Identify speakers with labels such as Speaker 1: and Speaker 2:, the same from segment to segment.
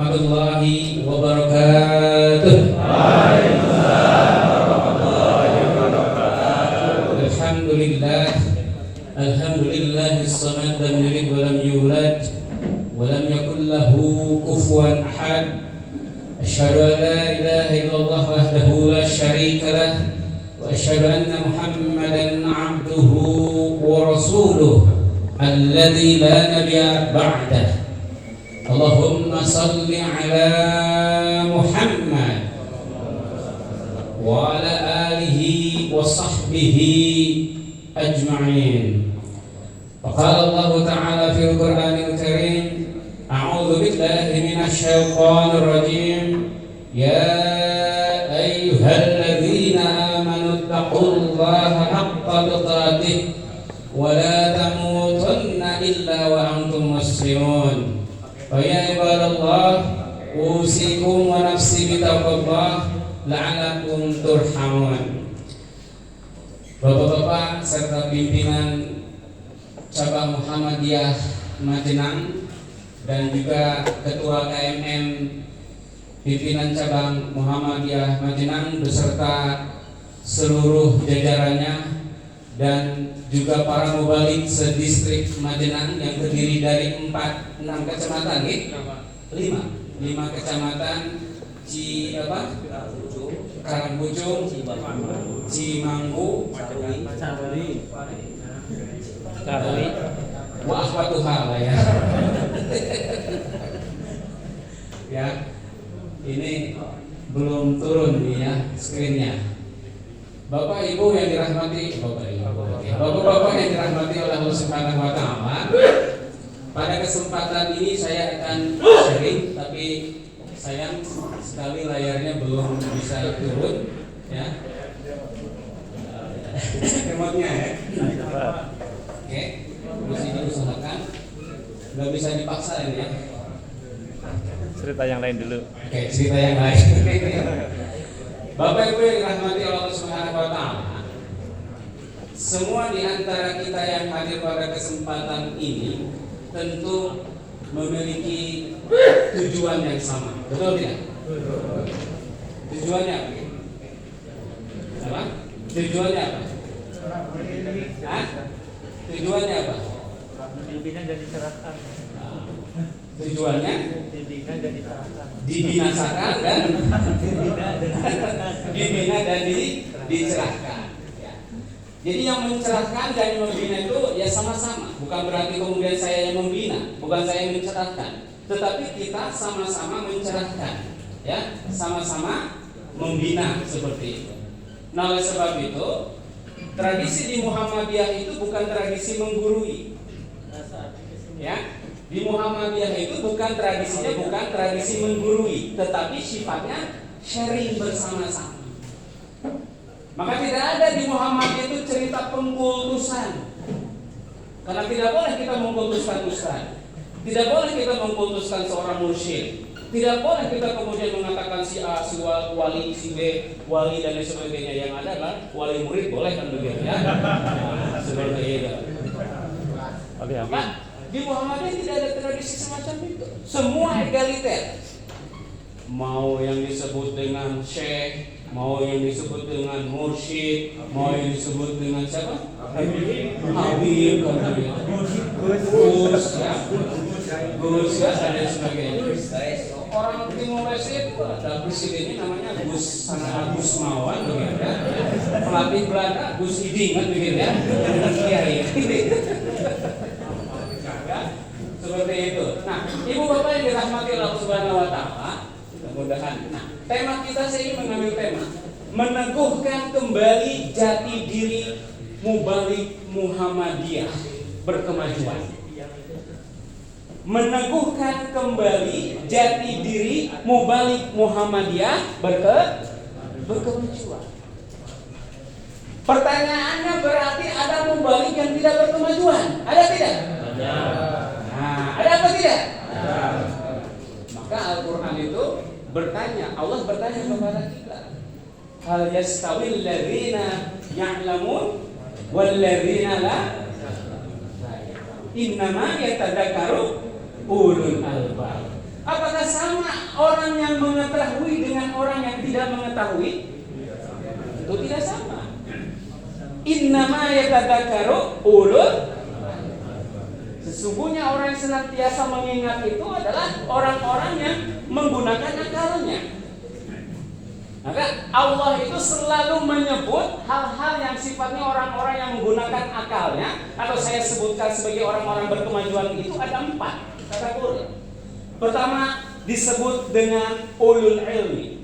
Speaker 1: warahmatullahi wabarakatuh. Alhamdulillahis samad lam yalid wa lam yulad wa lam yakul lahu kufuwan ahad. Asyhadu an la ilaha illallah wahdahu la syarika lah wa asyhadu anna Muhammadan 'abduhu wa rasuluh alladzi la nabiyya ba'dah. Allahumma salli ala Muhammad wa ala alihi wa sahbihi ajma'in. Faqala Allah Ta'ala fil Qur'anil Karim, a'udzu billahi minasy syaithanir rajim. Ya ayyuhalladzina amanu taqullaha haqqa tuqatih wa la tamutunna illa wa antum muslimun. Wa ya ibadallah, usikum wa nafsi bitaqwallah la'allakum turhamun. Bapak-bapak serta pimpinan cabang Muhammadiyah Majenang dan juga ketua KMM pimpinan cabang Muhammadiyah Majenang beserta seluruh jajarannya dan juga para mubalik sedistrik Majenang yang terdiri dari 6 kecamatan, 5 kecamatan Karangpucung, Cimanggu, Karwi, wah patuh hal ya. Ya, ini belum turun nih ya screennya. Bapak Ibu yang dirahmati, Bapak-bapak yang dirahmati oleh Allah Subhanahu Wa Taala. Pada kesempatan ini saya akan sharing, tapi sayang sekali layarnya belum bisa turun, ya. Remote-nya ya. Oke, terus ini usahakan nggak bisa dipaksa ini ya.
Speaker 2: Cerita yang lain dulu.
Speaker 1: Oke, cerita yang lain. Bapak Ibu yang dirahmati Allah Subhanahu Wa Taala, semua di antara kita yang hadir pada kesempatan ini tentu memiliki tujuan yang sama, betul tidak? Tujuannya apa? Apa? Tujuannya apa? Hah? Tujuannya apa?
Speaker 2: Pimpinan dan diserahkan.
Speaker 1: Tujuannya?
Speaker 2: Pimpinan dan diserahkan.
Speaker 1: Dibinasakan dan dibina dan dicerahkan. Ya. Jadi yang mencerahkan dan membina itu ya sama-sama. Bukan berarti kemudian saya yang membina, bukan saya yang mencerahkan, tetapi kita sama-sama mencerahkan, ya, sama-sama membina seperti itu. Nah, oleh sebab itu tradisi di Muhammadiyah itu bukan tradisi menggurui, ya. Di Muhammadiyah itu bukan tradisinya bukan tradisi menggurui, tetapi sifatnya sharing bersama-sama. Maka tidak ada di Muhammadiyah itu cerita pengkultusan, karena tidak boleh kita mengkultuskan ustaz, tidak boleh kita mengkultuskan seorang mursyid, tidak boleh kita kemudian mengatakan si A, si wali, si B, wali dan lain sebagainya. Yang ada kan wali murid boleh kan begitu ya. Seperti itu. Pak, di Muhammadiyah tidak ada tradisi semacam itu. Semua egaliter. Mau yang disebut dengan syekh, mau yang disebut dengan mursyid, mau yang disebut dengan siapa? Habib, Gus, ya, Gus, ya, dan sebagainya. Orang Timor Leste itu ada presidennya namanya Gus Agus Mawan, begitu ya. Pelatih Belanda Gus Iding, kan begitu ya. Kiai. Seperti itu. Nah, ibu bapak yang dirahmati Allah Subhanahu Wa Taala, mudah-mudahan. Nah, tema kita saya ingin mengambil tema meneguhkan kembali jati diri Mubalik Muhammadiyah berkemajuan. Meneguhkan kembali jati diri Mubalik Muhammadiyah berkemajuan. Pertanyaannya berarti ada mubalik yang tidak berkemajuan? Ada tidak? Ada. Nah, ada apa tidak? Ada. Maka Al-Quran itu bertanya, Allah bertanya kepada kita, hal yastawil ladzina ya'lamun wal ladzina la innama yatadzakkaru ulul albab. Apakah sama orang yang mengetahui dengan orang yang tidak mengetahui? Itu tidak sama. Innama yatadzakkaru ulul. Sesungguhnya orang yang senantiasa mengingat itu adalah orang-orang yang menggunakan akalnya. Maka Allah itu selalu menyebut hal-hal yang sifatnya orang-orang yang menggunakan akalnya, atau saya sebutkan sebagai orang-orang berkemajuan itu ada 4 kategori. Pertama disebut dengan ulul ilmi.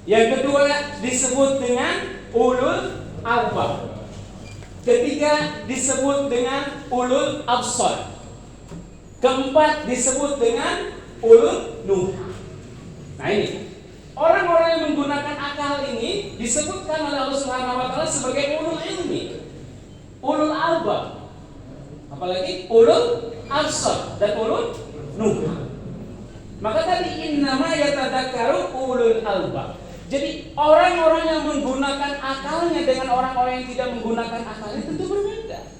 Speaker 1: Yang kedua disebut dengan ulul albab. Ketiga disebut dengan ulul absar. Keempat disebut dengan ulul nuha. Nah ini orang-orang yang menggunakan akal ini disebutkan oleh Allah Subhanahu wa taala sebagai ulul ilmi, ulul albab, apalagi ulul absar dan ulul nuha. Maka tadi innama yatadzakkaru ulul albab. Jadi orang-orang yang menggunakan akalnya dengan orang-orang yang tidak menggunakan akalnya tentu berbeda.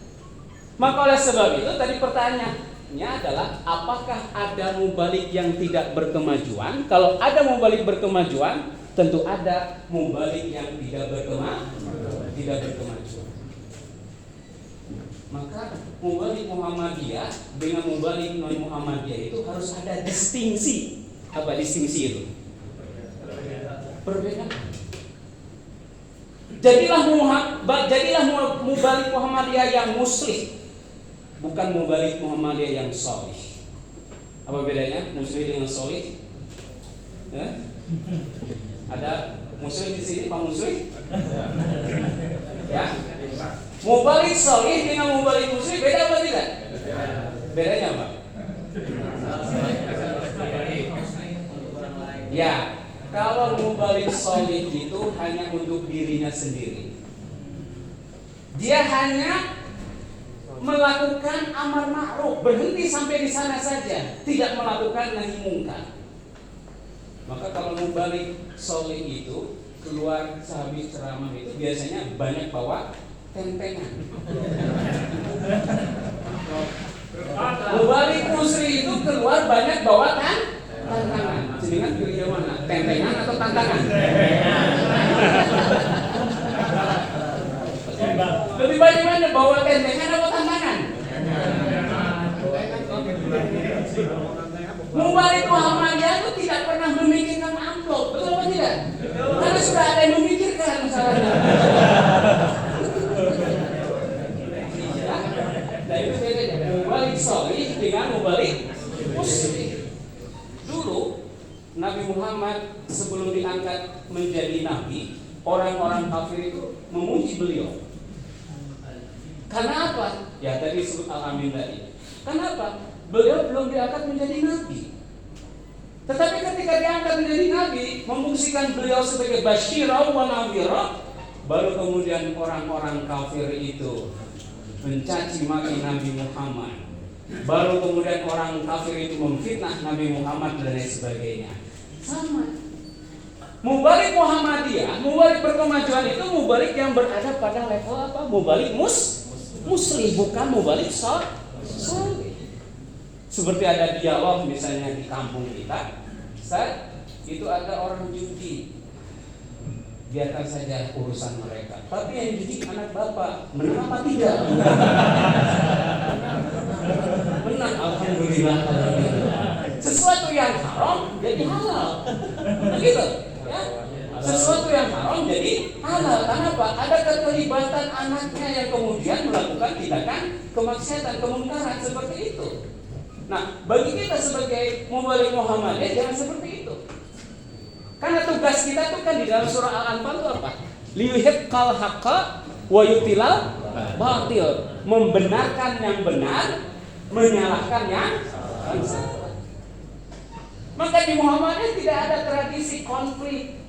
Speaker 1: Maka oleh sebab itu tadi pertanyaannya adalah apakah ada mubalik yang tidak berkemajuan? Kalau ada mubalik berkemajuan, tentu ada mubalik yang tidak berkemajuan. Maka mubalik Muhammadiyah dengan mubalik non Muhammadiyah itu harus ada distingsi. Apa distingsi itu? Perbedaan. Jadilah mubalik Muhammadiyah yang muslih, bukan mubalik Muhammadiyah yang sholih. Apa bedanya muslih dengan sholih? Ya? Ada muslih di sini, Pak Muslih? Ya. Mubalik sholih dengan mubalik muslih beda apa tidak? Bedanya apa? Ya. Kalau mubalik sholih itu hanya untuk dirinya sendiri. Dia hanya melakukan amar ma'ruf, berhenti sampai di sana saja, tidak melakukan nahi mungkar. Maka kalau mubalik sholih itu keluar sehabis ceramah itu biasanya banyak bawa tempengan. Mubalik musri itu keluar banyak bawa tantangan. Dengan pilih yang mana? Tentengan atau tantangan? Lebih banyak mana bawa tentengan atau tantangan? Mubalik Muhammadiyah itu tidak pernah memikirkan amplop, betul apa tidak? Karena sudah ada yang memikirkan masalahnya. Nah itu bedanya mubalik sholih dengan mubalik musri. Dulu Nabi Muhammad sebelum diangkat menjadi nabi, orang-orang kafir itu memuji beliau. Karena apa? Ya tadi disebut al-amin tadi. Kenapa? Beliau belum diangkat menjadi nabi. Tetapi ketika diangkat menjadi nabi, memfungsikan beliau sebagai basyirah wa nadhirah, baru kemudian orang-orang kafir itu mencaci maki Nabi Muhammad. Baru kemudian orang kafir itu memfitnah Nabi Muhammad dan lain sebagainya. Sama. Mubalik Muhammadiyah, mubalik berkemajuan itu mubalik yang berada pada level apa? Mubalik muslih, bukan mubalik sholih. Seperti ada dialog misalnya di kampung kita, Ustaz, itu ada orang judi. Biarkan saja urusan mereka. Tapi yang judi anak bapak, menang apa tidak? Menang, alhamdulillah. Sesuatu yang haram jadi halal, begitu? Ya? Sesuatu yang haram jadi halal. Kenapa? Ada keterlibatan anaknya yang kemudian melakukan tindakan kemaksiatan, kemungkaran seperti itu. Nah, bagi kita sebagai mubalik Muhammadiyah jangan seperti itu. Karena tugas kita tuh kan di dalam surah Al-Anfal itu apa? Liyuhiqqal haqqa wa yubtilal batil. Membenarkan yang benar, menyalahkan yang salah. Maka di Muhammadiyah tidak ada tradisi konflik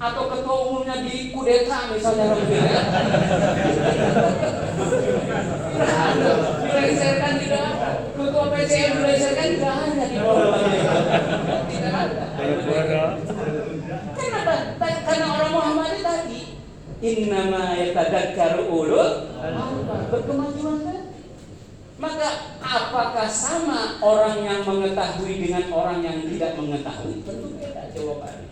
Speaker 1: atau ketua umumnya di kudeta misalnya tidak ada. Dilengsarkan tidak ada. Ketua PCM dilengsarkan tidak ada di Muhammadiyah. Tidak ada. Kenapa? Karena orang Muhammadiyah tadi innama yatadzakkaru ulul albab, berkemajuan kan? Maka apakah sama orang yang mengetahui dengan orang yang tidak mengetahui? Tentu beda jawabannya.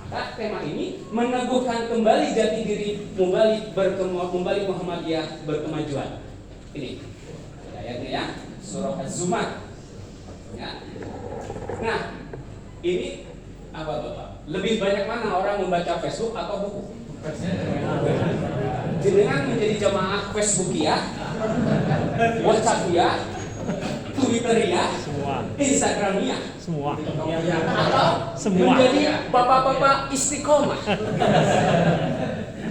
Speaker 1: Maka tema ini meneguhkan kembali jati diri, kembali Muhammadiyah berkemajuan. Ini ayatnya ya, surah Az-Zumar. Ya. Nah, ini apa Bapak? Lebih banyak mana orang membaca Facebook atau buku? Jenengan menjadi jamaah Facebook ya, WhatsApp ya, Twitter ya, Instagram ya,
Speaker 2: Semua.
Speaker 1: atau
Speaker 2: Semua.
Speaker 1: menjadi bapak-bapak istiqomah.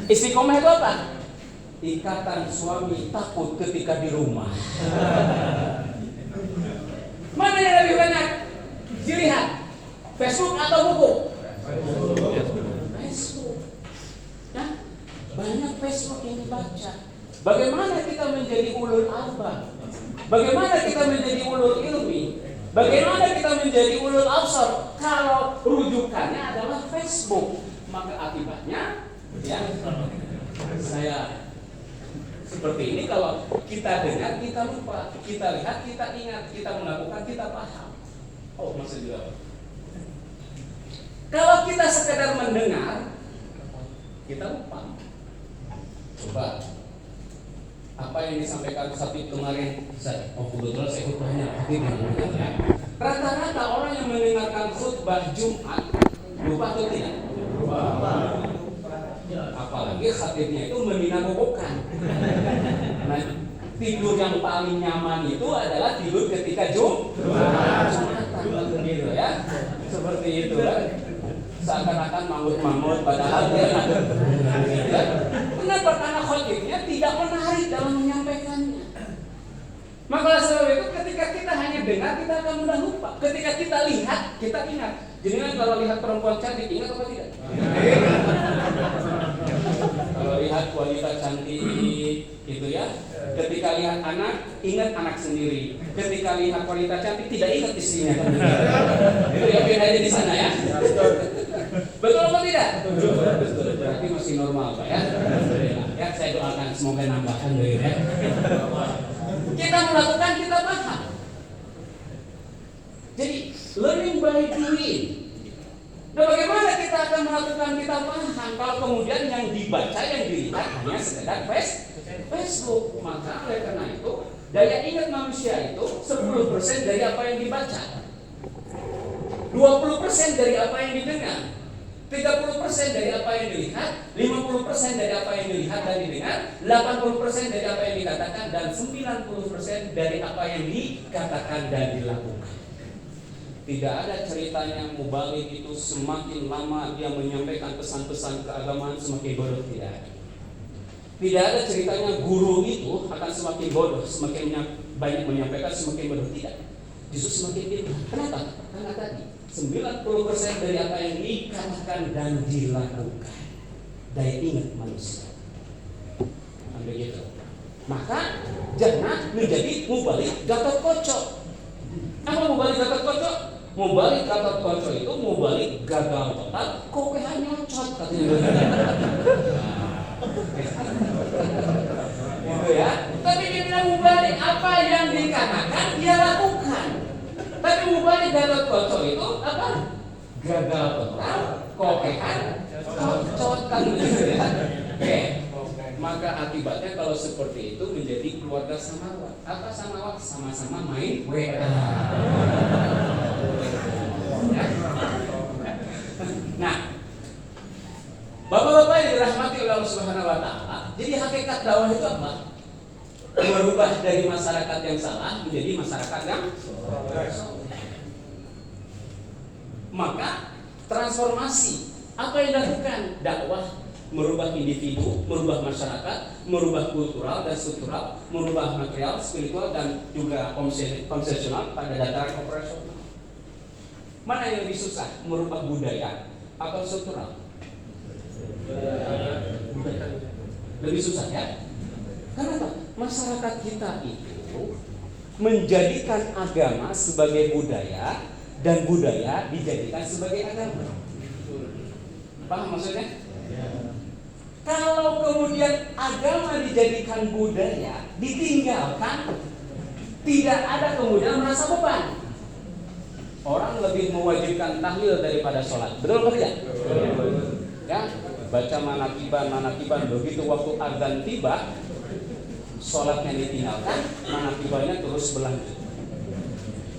Speaker 1: Istiqomah itu apa? Ikatan suami takut ketika di rumah. Mana yang lebih banyak dilihat? Facebook atau buku? Facebook. Ya, banyak Facebook yang dibaca. Bagaimana kita menjadi ulul albab? Bagaimana kita menjadi ulul ilmi? Bagaimana kita menjadi ulul absar kalau rujukannya adalah Facebook? Maka akibatnya, ya, saya seperti ini. Kalau kita dengar, kita lupa, kita lihat, kita ingat, kita melakukan, kita paham. Oh, maksud juga. Kalau kita sekedar mendengar, kita lupa. Coba apa yang disampaikan Khatib kemarin, kebetulan saya khutbahnya Khatib yang mendengar. Rata-rata orang yang mendengarkan khutbah Jumat lupa atau tidak? Lupa. Apalagi khatibnya itu meninabobokan. Nah, tidur yang paling nyaman itu adalah tidur ketika Jumatan, gitu ya. Seperti itu kan. Seakan-akan mangut-mangut padahal dia kenapa? Karena khatibnya tidak menarik dalam menyampaikannya. Maka sebab itu ketika kita hanya dengar, kita akan mudah lupa. Ketika kita lihat, kita ingat. Jadi kan kalau lihat perempuan cantik, ingat apa tidak? Kalau lihat wanita cantik itu ya. Ketika lihat anak, ingat anak sendiri. Ketika lihat wanita cantik, tidak ingat istrinya. Itu ya bedanya di sana ya. Betul atau tidak? Betul. Berarti masih normal Pak ya. Ya, saya doakan semoga nambahkan ya. Kita melakukan, kita paham. Jadi learning by doing. Nah, bagaimana kita akan melakukan, kita paham kalau kemudian yang dibaca, yang dilihat hanya sekedar Facebook. Maka oleh karena itu daya ingat manusia itu 10% dari apa yang dibaca, 20% dari apa yang didengar, 30% dari apa yang dilihat, 50% dari apa yang dilihat dan didengar, 80% dari apa yang dikatakan, dan 90% dari apa yang dikatakan dan dilakukan. Tidak ada ceritanya mubalik itu semakin lama dia menyampaikan pesan-pesan keagamaan semakin bodoh, tidak ada. Tidak ada ceritanya guru itu akan semakin bodoh, semakin banyak menyampaikan semakin bodoh, tidak. Justru semakin pintar. Kenapa? Karena tadi 90% dari apa yang dikatakan dan dilakukan. Daya ingat manusia. Begitu. Maka jangan menjadi mubalik Gatot Kocok. Apa mubalik Gatot Kocok? Mubalik Gatot Kocok itu mubalik gagal total, kokehan nyocot katanya. Gitu ya. Tapi dia bilang mubalik apa yang dikatakan dia lakukan. Tapi mubalik Gatot Kocok itu apa? Gagal total, kokehan nyocot kan gitu ya. Oke. Maka akibatnya kalau seperti itu menjadi keluarga samawat. Apa samawat? Sama-sama main WA. Nah, Bapak-bapak yang dirahmati oleh Allah Subhanahu wa taala, jadi hakikat dakwah itu apa? Merubah dari masyarakat yang salah menjadi masyarakat yang soleh. Maka transformasi apa yang dilakukan? Dakwah merubah individu, merubah masyarakat, merubah kultural dan struktural, merubah material, spiritual dan juga konsesional pada dataran operasional. Mana yang lebih susah? Merubah budaya atau struktural? Lebih susah ya? Karena apa? Masyarakat kita itu menjadikan agama sebagai budaya dan budaya dijadikan sebagai agama. Paham maksudnya? Kalau kemudian agama dijadikan budaya, ditinggalkan, tidak ada kemudian merasa beban. Orang lebih mewajibkan tahlil daripada sholat. Betul atau tidak? Ya, baca manakiban begitu waktu adzan tiba, sholatnya ditinggalkan, manakibannya terus berlanjut.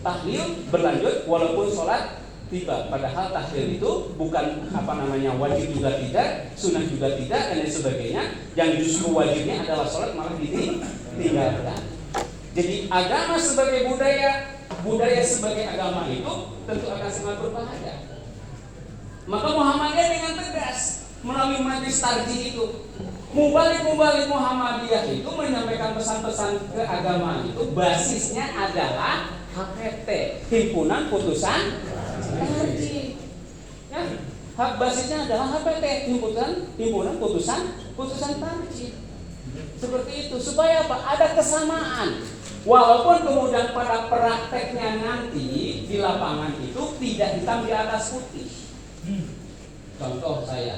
Speaker 1: Tahlil berlanjut walaupun sholat tiba. Padahal tahlil itu bukan wajib juga tidak, sunnah juga tidak, dan lain sebagainya. Yang justru wajibnya adalah sholat malah ditinggalkan. Jadi agama sebagai budaya sebagai agama itu tentu akan sangat berbahaya. Maka Muhammadiyah dengan tegas melalui majlis tarjih itu, mubalik Muhammadiyah itu menyampaikan pesan-pesan keagamaan itu basisnya adalah HPT, himpunan putusan tarjih. Ya, basisnya adalah HPT, himpunan putusan tarjih. Seperti itu supaya apa? Ada kesamaan. Walaupun kemudian pada prakteknya nanti di lapangan itu tidak hitam di atas putih. Contoh saya,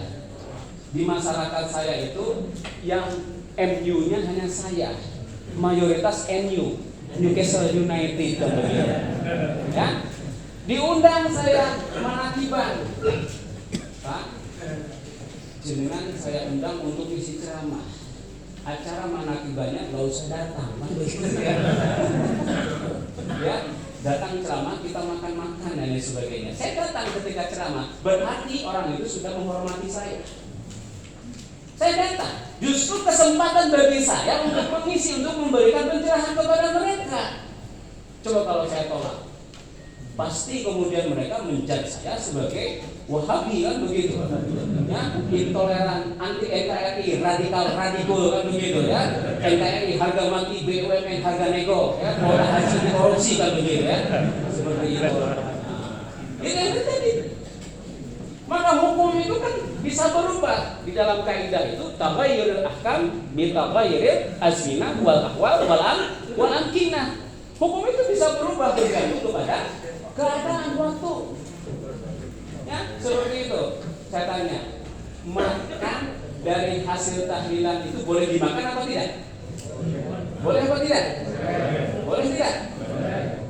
Speaker 1: di masyarakat saya itu yang MU-nya hanya saya, mayoritas MU, Newcastle United begitu. Ya, diundang saya manakiban, Pak, jenengan saya undang untuk isi ceramah. Acara manakibannya nggak usah datang, ya, datang ceramah kita makan dan lain sebagainya. Saya datang ketika ceramah, berarti orang itu sudah menghormati saya. Saya datang, justru kesempatan bagi saya untuk mengisi, untuk memberikan pencerahan kepada mereka. Coba kalau saya tolak, pasti kemudian mereka menjudge saya sebagai Wahabi kan begitu, ya, intoleran, anti NKRI, radikal kan begitu ya, NKRI harga mati, BUMN harga nego, ya, kuota haji korupsi kan begitu ya, seperti itu. Itu yang terjadi. Maka hukum itu kan bisa berubah di dalam kaidah itu taghayyurul ahkam bi taghayyuril azminah wal ahwal wal amkinah. Hukum itu bisa berubah bergantung kepada keadaan waktu. Ya, seperti itu. Saya tanya, makan dari hasil tahlilan itu boleh dimakan apa tidak? Boleh apa tidak? Boleh tidak?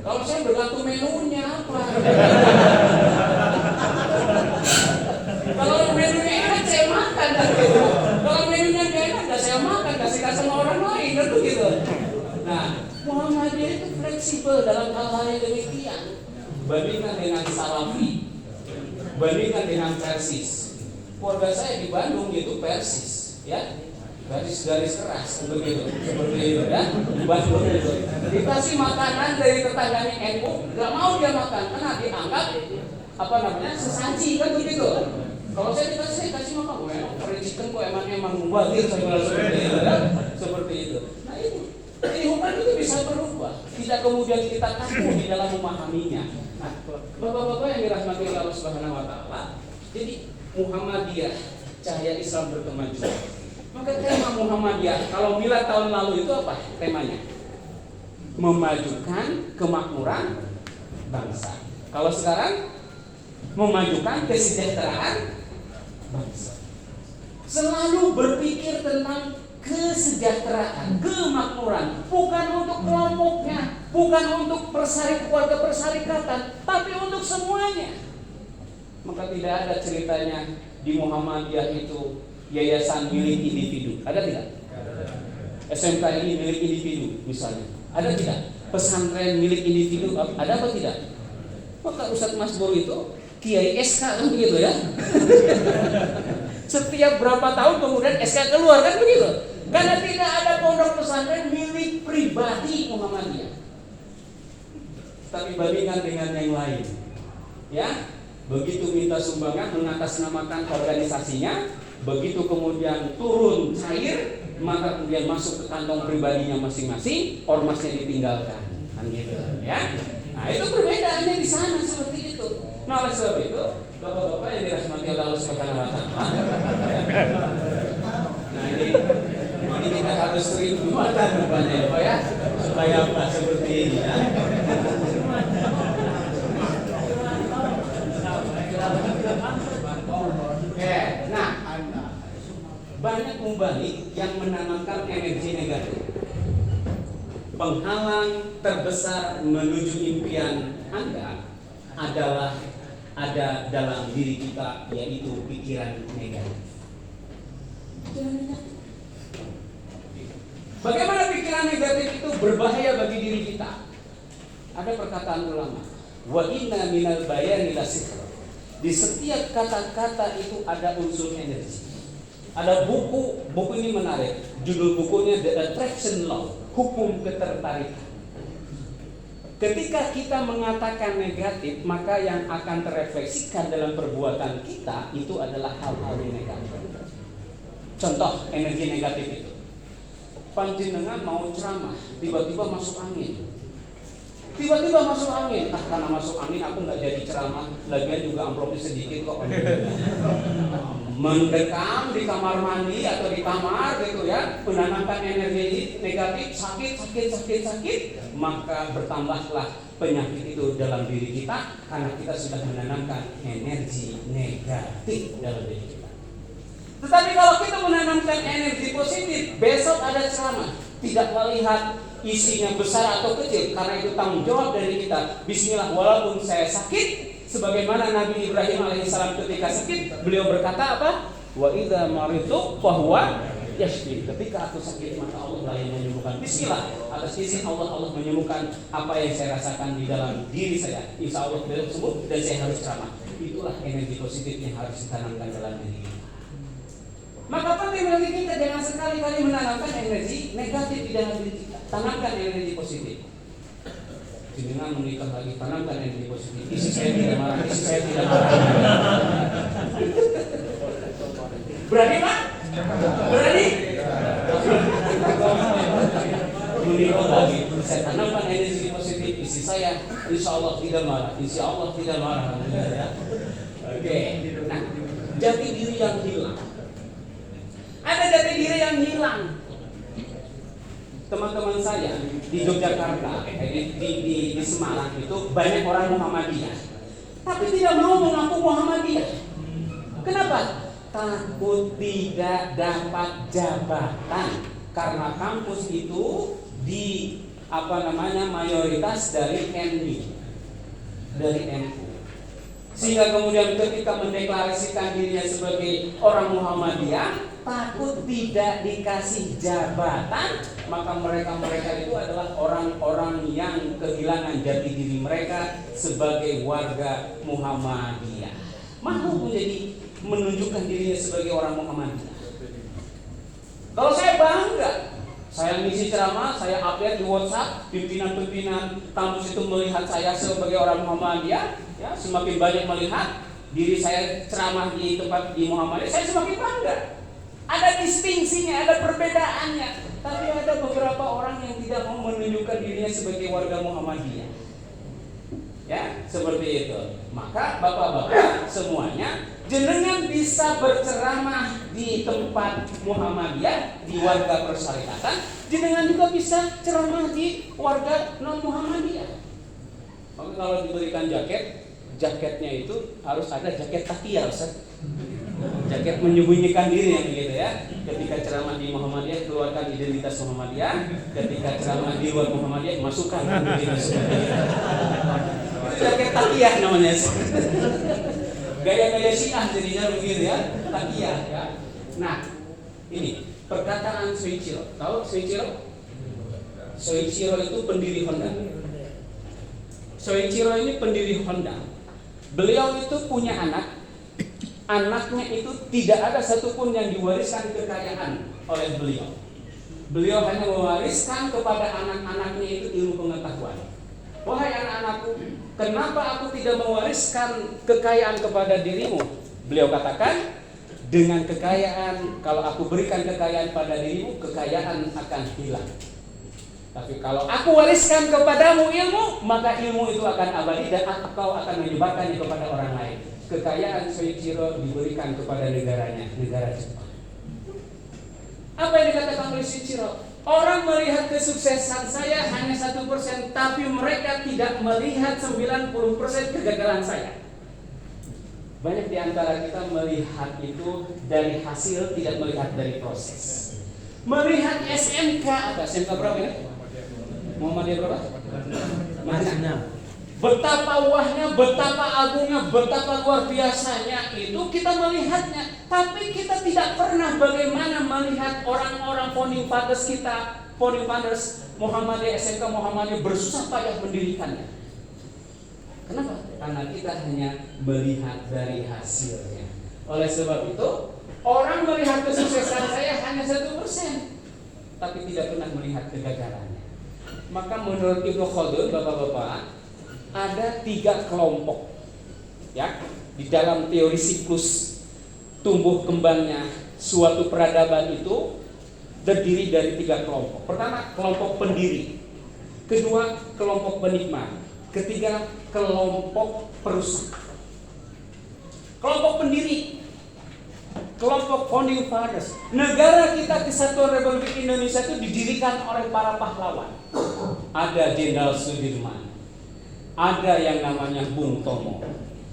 Speaker 1: Kalau saya bergantung menunya apa? Kalau menunya enak saya makan, kalau menunya nggak enak nggak saya makan, kasih sama orang lain, kan begitu. Nah, Muhammadiyah itu fleksibel dalam hal-hal yang demikian. Bandingkan dengan Salafi, bandingkan dengan Persis. Keluarga saya di Bandung gitu Persis, ya, garis keras begitu, seperti itu ya. Di Bandung itu dikasih makanan dari tetangganya NU, nggak mau dia makan karena dianggap sesaji kan begitu. Kalau saya kasih makan, fried chicken kok emang mubazir saya seperti itu ya, seperti itu. Nah itu. Jadi hukum itu bisa berubah, tidak kemudian kita kaku di dalam memahaminya. Nah, bapak-bapak yang dirahmati Allah Subhanahu wa taala, jadi Muhammadiyah, cahaya Islam berkemajuan. Maka tema Muhammadiyah kalau milad tahun lalu itu apa temanya? Memajukan kemakmuran bangsa. Kalau sekarang memajukan kesejahteraan bangsa. Selalu berpikir tentang kesejahteraan, kemakmuran, bukan untuk kelompoknya, bukan untuk keluarga persyarikatan, tapi untuk semuanya. Maka tidak ada ceritanya di Muhammadiyah itu yayasan milik individu. Ada tidak? SMK ini milik individu misalnya. Ada tidak? Pesantren milik individu. Ada apa tidak? Maka Ustadz Masbur itu Kiai SK kan begitu ya. Setiap berapa tahun kemudian SK keluar kan begitu. Karena tidak ada pondok pesantren milik pribadi Muhammadiyah. Tapi bandingkan dengan yang lain, ya, begitu minta sumbangan mengatasnamakan organisasinya, begitu kemudian turun cair, maka kemudian masuk ke kantong pribadinya masing-masing, ormasnya ditinggalkan, kan gitu, ya. Nah itu perbedaannya di sana seperti itu. Nah oleh sebab itu, bapak-bapak yang dirahmati Allah Subhanahu wa taala, nah ini kita harus sering mata depannya ya, supaya apa seperti ini ya. Oke, nah banyak mubalik yang menanamkan energi negatif. penghalang terbesar menuju impian Anda adalah ada dalam diri kita, yaitu pikiran negatif. Bagaimana pikiran negatif itu berbahaya bagi diri kita? Ada perkataan ulama, wa inna minal bayani lasihra. Di setiap kata-kata itu ada unsur energi. Ada buku ini menarik. Judul bukunya The Attraction Law, hukum ketertarikan. Ketika kita mengatakan negatif, maka yang akan terefleksikan dalam perbuatan kita itu adalah hal-hal yang negatif. Contoh energi negatif itu. Panjenengan mau ceramah, tiba-tiba masuk angin. Karena masuk angin aku nggak jadi ceramah. Lagian juga amplopnya sedikit kok. Mendekam di kamar mandi atau di kamar gitu ya, menanamkan energi negatif, sakit, maka bertambahlah penyakit itu dalam diri kita karena kita sudah menanamkan energi negatif dalam diri kita. Tetapi kalau kita menanamkan energi positif, besok ada ceramah, tidak melihat isinya besar atau kecil, karena itu tanggung jawab dari kita. Bismillah, walaupun saya sakit, sebagaimana Nabi Ibrahim alaihissalam ketika sakit, beliau berkata apa? Wa idza maritu fahuwa yashfi. Ketika aku sakit, maka Allah lah yang menyembuhkan. Bismillah, atas izin Allah menyembuhkan apa yang saya rasakan di dalam diri saya. Insya Allah beliau sembuh dan saya harus ceramah. Itulah energi positif yang harus ditanamkan dalam diri kita. Maka penting bagi kita jangan sekali-kali menanamkan energi negatif di dalam diri kita. Tanamkan energi positif. Jangan menikah lagi, tanamkan energi positif. Istri saya tidak marah. Berani Pak? Berani? Menikah lagi, saya tanamkan energi positif. Istri saya, insya Allah tidak marah. Oke. Nah, jati diri yang hilang. Ada jati diri yang hilang. Teman-teman saya di Yogyakarta, di Semarang itu banyak orang Muhammadiyah, tapi tidak mau mengaku Muhammadiyah. Kenapa? Takut tidak dapat jabatan karena kampus itu mayoritas dari NU. Sehingga kemudian ketika mendeklarasikan dirinya sebagai orang Muhammadiyah, takut tidak dikasih jabatan, maka mereka itu adalah orang-orang yang kehilangan jati diri mereka sebagai warga Muhammadiyah. Mau menunjukkan dirinya sebagai orang Muhammadiyah. Kalau saya bangga, saya ngisi ceramah, saya update di WhatsApp, pimpinan kampus itu melihat saya sebagai orang Muhammadiyah, ya, semakin banyak melihat diri saya ceramah di tempat di Muhammadiyah, saya semakin bangga. Ada distingsinya, ada perbedaannya. Tapi ada beberapa orang yang tidak mau menunjukkan dirinya sebagai warga Muhammadiyah. Ya, seperti itu. Maka bapak-bapak semuanya, jenengan bisa berceramah di tempat Muhammadiyah, di warga persyarikatan, jenengan juga bisa ceramah di warga non Muhammadiyah. Maka kalau diberikan jaketnya itu harus ada jaket takiyah, Ustaz. Jaket menyembunyikan diri yang begitu ya. Ketika ceramah di Muhammadiyah keluarkan identitas Muhammadiyah, ketika ceramah di luar Muhammadiyah masukkan identitas Muhammadiyah. Itu jaket takiyah namanya. Gaya-gaya Syiah jadinya begitu ya, takiyah ya. Nah, ini perkataan Soichiro. Tahu Soichiro? Soichiro itu pendiri Honda. Soichiro ini pendiri Honda. Beliau itu punya anaknya itu tidak ada satupun yang diwariskan kekayaan oleh beliau. Beliau hanya mewariskan kepada anak-anaknya itu ilmu pengetahuan. Wahai anak-anakku, kenapa aku tidak mewariskan kekayaan kepada dirimu? Beliau katakan, dengan kekayaan, kalau aku berikan kekayaan pada dirimu, kekayaan akan hilang. Tapi kalau aku wariskan kepadamu ilmu, maka ilmu itu akan abadi dan kau akan menyebarkannya kepada orang lain. Kekayaan Soichiro diberikan kepada negaranya, negara Jepang. Apa yang dikatakan oleh Soichiro? Orang melihat kesuksesan saya hanya 1%, tapi mereka tidak melihat 90% kegagalan saya. Banyak di antara kita melihat itu dari hasil, tidak melihat dari proses. Melihat SMK, apa SMK berapa ya? Muhammadiyah berapa? Mana? Betapa wahnya, betapa agungnya, betapa luar biasanya itu kita melihatnya. Tapi kita tidak pernah bagaimana melihat orang-orang founding fathers kita, founding fathers Muhammadiyah, SMK Muhammadiyah bersusah payah mendirikannya. Kenapa? Karena kita hanya melihat dari hasilnya. Oleh sebab itu, orang melihat kesuksesan saya hanya 1%, tapi tidak pernah melihat kegagalannya. Maka menurut Ibnu Khaldun, bapak-bapak, ada 3 kelompok ya di dalam teori siklus tumbuh kembangnya suatu peradaban itu terdiri dari 3 kelompok. Pertama, kelompok pendiri. Kedua, kelompok penikmat. Ketiga, kelompok perusak. Kelompok pendiri, kelompok founding fathers. Negara kita Kesatuan Republik Indonesia itu didirikan oleh para pahlawan. Ada Jenderal Sudirman, ada yang namanya Bung Tomo,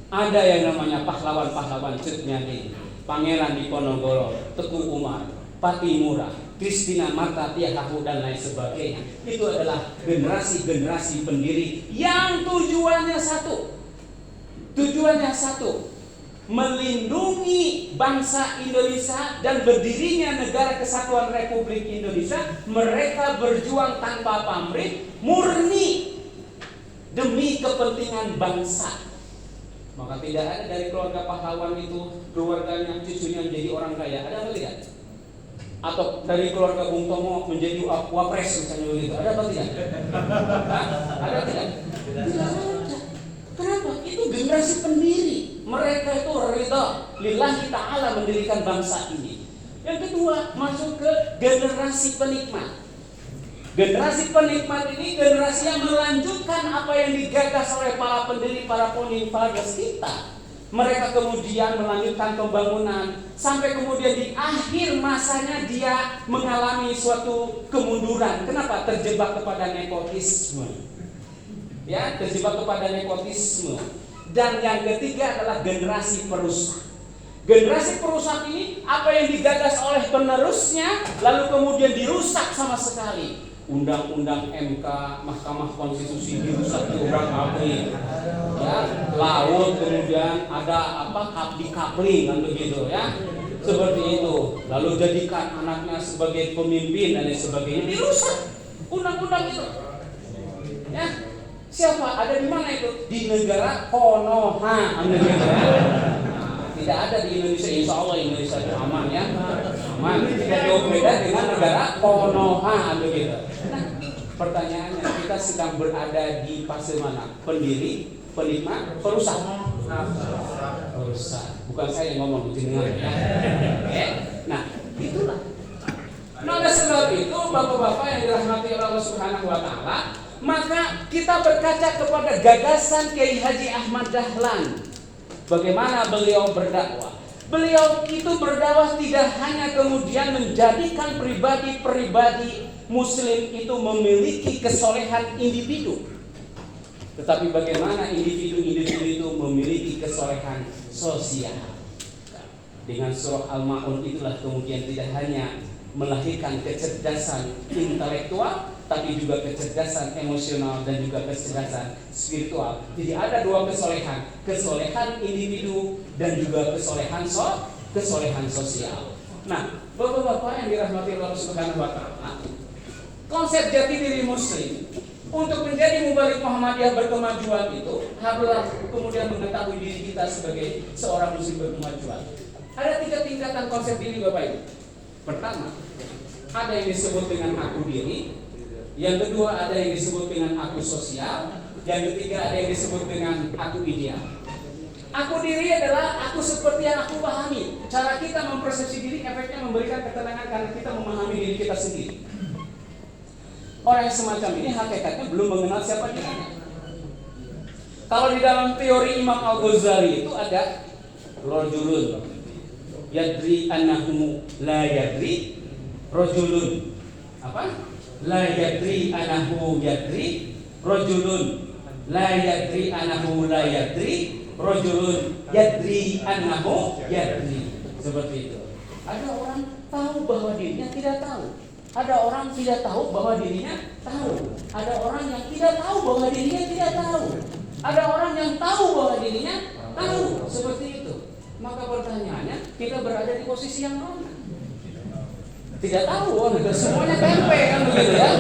Speaker 1: ada yang namanya pahlawan-pahlawan Cut Nyadim, Pangeran Diponegoro, Teguh Umar, Patimura, Christina Marta Tiahahu dan lain sebagainya. Itu adalah generasi-generasi pendiri yang tujuannya satu. Tujuannya satu, melindungi bangsa Indonesia dan berdirinya negara Kesatuan Republik Indonesia. Mereka berjuang tanpa pamrih, murni demi kepentingan bangsa. Maka tidak ada dari keluarga pahlawan itu keluarganya cucunya menjadi orang kaya. Ada apa tidak? Atau dari keluarga Bung Tomo menjadi wapres misalnya begitu. Ada apa tidak? Ada tidak? Tidak ada. Kenapa? Itu generasi pendiri. Mereka itu ridha lillahi ta'ala mendirikan bangsa ini. Yang kedua, masuk ke generasi penikmat. Generasi penikmat ini generasi yang melanjutkan apa yang digagas oleh para pendiri, para founding fathers kita. Mereka kemudian melanjutkan pembangunan sampai kemudian di akhir masanya dia mengalami suatu kemunduran. Kenapa? Terjebak kepada nepotisme. Ya, terjebak kepada nepotisme. Dan yang ketiga adalah generasi perusak. Generasi perusak ini apa yang digagas oleh penerusnya lalu kemudian dirusak sama sekali. Undang-undang MK, Mahkamah Konstitusi dirusak diobrak-abrik. Ya, laut kemudian ada apa di-coupling kan begitu ya. Seperti itu. Lalu jadikan anaknya sebagai pemimpin dan lain sebagainya, dirusak undang-undang itu. Ya. Siapa? Ada di mana itu? Di negara Konoha. Tidak ada di Indonesia. Insya Allah Indonesia itu aman ya. Aman. Tidak jauh beda dengan negara Konoha begitu. Nah, pertanyaannya, kita sedang berada di fase mana? Pendiri, penikmat, perusak. Perusak. Bukan saya yang ngomong, jenengan ya. Nah, itulah. Nah, oleh sebab itu, bapak-bapak yang dirahmati oleh Allah Subhanahu wa Ta'ala, maka kita berkaca kepada gagasan Kiai Haji Ahmad Dahlan. Bagaimana beliau berdakwah? Beliau itu berdakwah tidak hanya kemudian menjadikan pribadi-pribadi Muslim itu memiliki kesolehan individu, tetapi bagaimana individu-individu itu memiliki kesolehan sosial. Dengan surah Al-Ma'un itulah kemudian tidak hanya melahirkan kecerdasan intelektual, tapi juga kecerdasan emosional dan juga kecerdasan spiritual. Jadi ada 2 kesolehan, kesolehan individu dan juga kesolehan sosial. Nah, bapak-bapak yang dirahmati Allah Subhanahu wa Ta'ala, konsep jati diri Muslim untuk menjadi mubalik Muhammadiyah berkemajuan itu haruslah kemudian mengetahui diri kita sebagai seorang Muslim berkemajuan. Ada 3 tingkatan konsep diri Bapak Ibu. Pertama, ada yang disebut dengan aku diri. Yang kedua, ada yang disebut dengan aku sosial. Yang ketiga, ada yang disebut dengan aku ideal. Aku diri adalah aku seperti yang aku pahami. Cara kita mempersepsi diri efeknya memberikan ketenangan karena kita memahami diri kita sendiri. Orang yang semacam ini hakikatnya belum mengenal siapa dirinya. Kalau di dalam teori Imam Al-Ghazali itu ada rojulun yadri annahu la yadri, rojulun apa? La yadri annahu yadri, rojulun la yadri annahu la yadri, rojulun yadri annahu yadri. Seperti itu. Ada orang tahu bahwa dirinya tidak tahu. Ada orang tidak tahu bahwa dirinya tahu. Ada orang yang tidak tahu bahwa dirinya tidak tahu. Ada orang yang tahu bahwa dirinya tahu. Seperti itu. Maka pertanyaannya, kita berada di posisi yang mana? Tidak tahu, semuanya tempe kan begitu ya.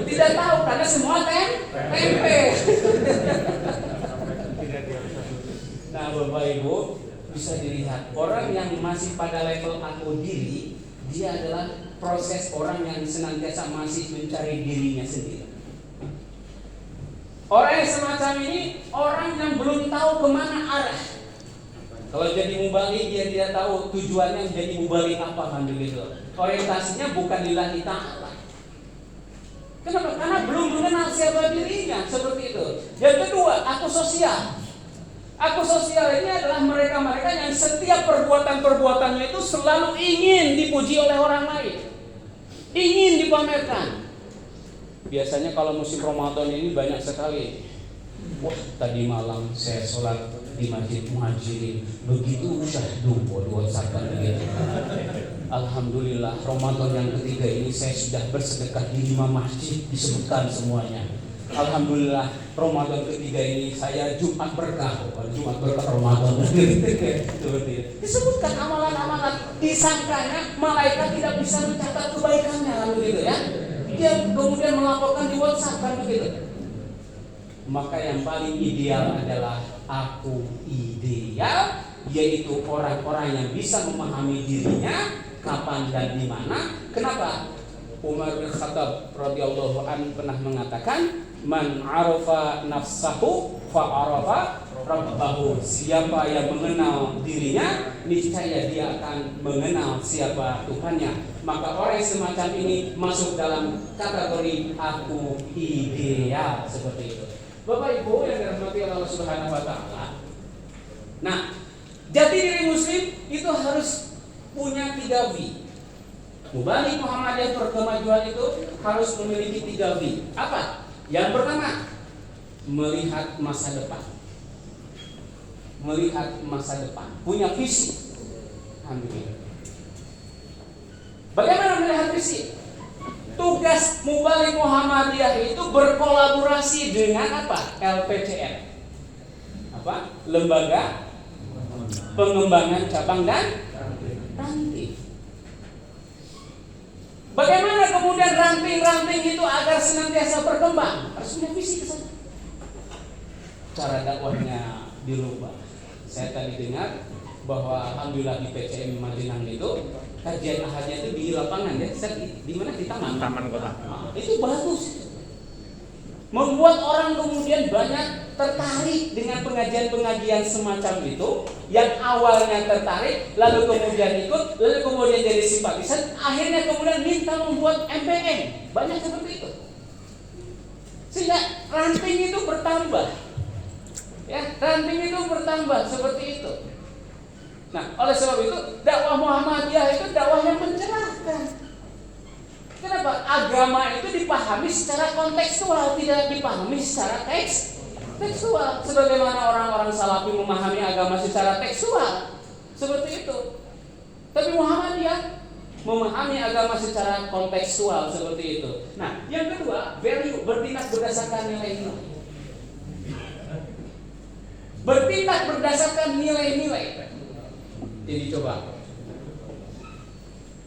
Speaker 1: Tidak tahu karena semua tempe. Nah, Bapak Ibu bisa dilihat orang yang masih pada level aku diri, dia adalah proses orang yang senantiasa masih mencari dirinya sendiri. Orang yang semacam ini orang yang belum tahu kemana arah. Kalau jadi mubalik dia tidak tahu tujuannya menjadi mubalik apa kan begitu. Orientasinya bukan lillahi ta'ala. Kenapa? Karena belum mengenal siapa dirinya, seperti itu. Yang kedua, aku sosial. Aku sosial ini adalah mereka-mereka yang setiap perbuatan-perbuatannya itu selalu ingin dipuji oleh orang lain, ingin dipamerkan. Biasanya kalau musim Ramadan ini banyak sekali. Wah, tadi malam saya sholat di Masjid Muhajirin, begitu syahdu di WhatsApp begitu. Alhamdulillah Ramadan yang ketiga ini saya sudah bersedekah di 5 masjid, disebutkan semuanya. Alhamdulillah Ramadan ketiga ini saya Jumat berkah Ramadan. Seperti itu. Disebutkan amalan-amalan, disangkanya malaikat tidak bisa mencatat kebaikannya kan begitu ya. Dia kemudian melaporkan di WhatsApp kan begitu. Maka yang paling ideal adalah aku ideal, yaitu orang-orang yang bisa memahami dirinya kapan dan di mana. Kenapa? Umar bin Khattab radhiyallahu anhu pernah mengatakan, man arafa nafsahu fa arafa rabbahu. Siapa yang mengenal dirinya, niscaya dia akan mengenal siapa Tuhannya. Maka orang semacam ini masuk dalam kategori aku ideal, seperti itu. Bapak Ibu yang dirahmati Allah Subhanahu wa taala. Nah, jati diri muslim itu harus punya 3 V. Mubalik Muhammadiyah Perkemajuan itu harus memiliki 3 V. Apa? Yang pertama, melihat masa depan. Melihat masa depan, punya visi. Alhamdulillah. Bagaimana melihat visi? Tugas Mubalik Muhammadiyah itu berkolaborasi dengan apa? LPCR. Apa? Lembaga Pengembangan Cabang dan Ranting. Bagaimana kemudian ranting-ranting itu agar senantiasa berkembang? Harus punya visi ke sana. Cara dakwahnya dirubah. Saya tadi dengar bahwa alhamdulillah di PCM Madinah itu kajian ahadnya itu di lapangan ya, di mana, di taman
Speaker 2: kota.
Speaker 1: Nah, itu bagus, membuat orang kemudian banyak tertarik dengan pengajian-pengajian semacam itu. Yang awalnya tertarik, lalu kemudian ikut, lalu kemudian jadi simpatisan, akhirnya kemudian minta membuat MPM. Banyak seperti itu, sehingga ranting itu bertambah. Ya, ranting itu bertambah seperti itu. Nah, oleh sebab itu dakwah Muhammadiyah itu dakwah yang mencerahkan. Kenapa? Agama itu dipahami secara kontekstual, tidak dipahami secara tekstual. Sebagaimana orang-orang Salafi memahami agama secara tekstual, seperti itu. Tapi Muhammadiyah memahami agama secara kontekstual, seperti itu. Nah, yang kedua, value, bertindak berdasarkan nilai-nilai. Bertindak berdasarkan nilai-nilai. Jadi coba,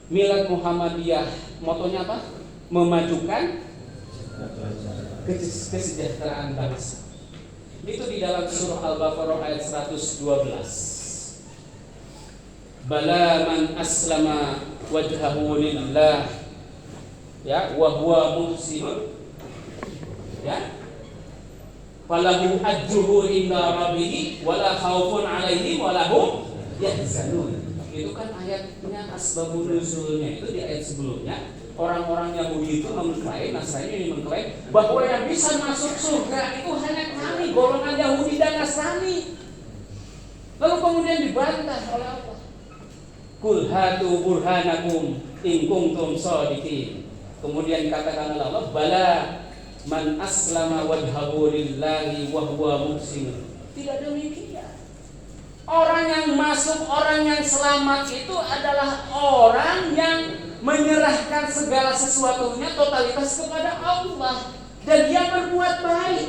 Speaker 1: Milad Muhammadiyah motonya apa? Memajukan kesejahteraan bangsa. Itu di dalam surah Al-Baqarah ayat 112. Bala man aslama wajhahu lillah, ya, wa huwa muhsin, ya, falahu ajruhu inda rabbih wala khaufun alaihim wala hum yahzanun. Itu kan ayatnya, asbabun nuzulnya itu di ayat sebelumnya. Orang-orang Yahudi itu mengklaim, Nasrani ini mengklaim bahwa yang bisa masuk surga itu hanya kami, golongan Yahudi dan Nasrani. Lalu kemudian dibantah oleh Allah. Qul hatu burhanakum in kuntum shadiqin. Kemudian dikatakan oleh Allah, bala man aslama wajhahu lillahi wa huwa muhsin. Tidak demikian. Orang yang masuk, orang yang selamat itu adalah orang yang menyerahkan segala sesuatunya totalitas kepada Allah dan dia berbuat baik.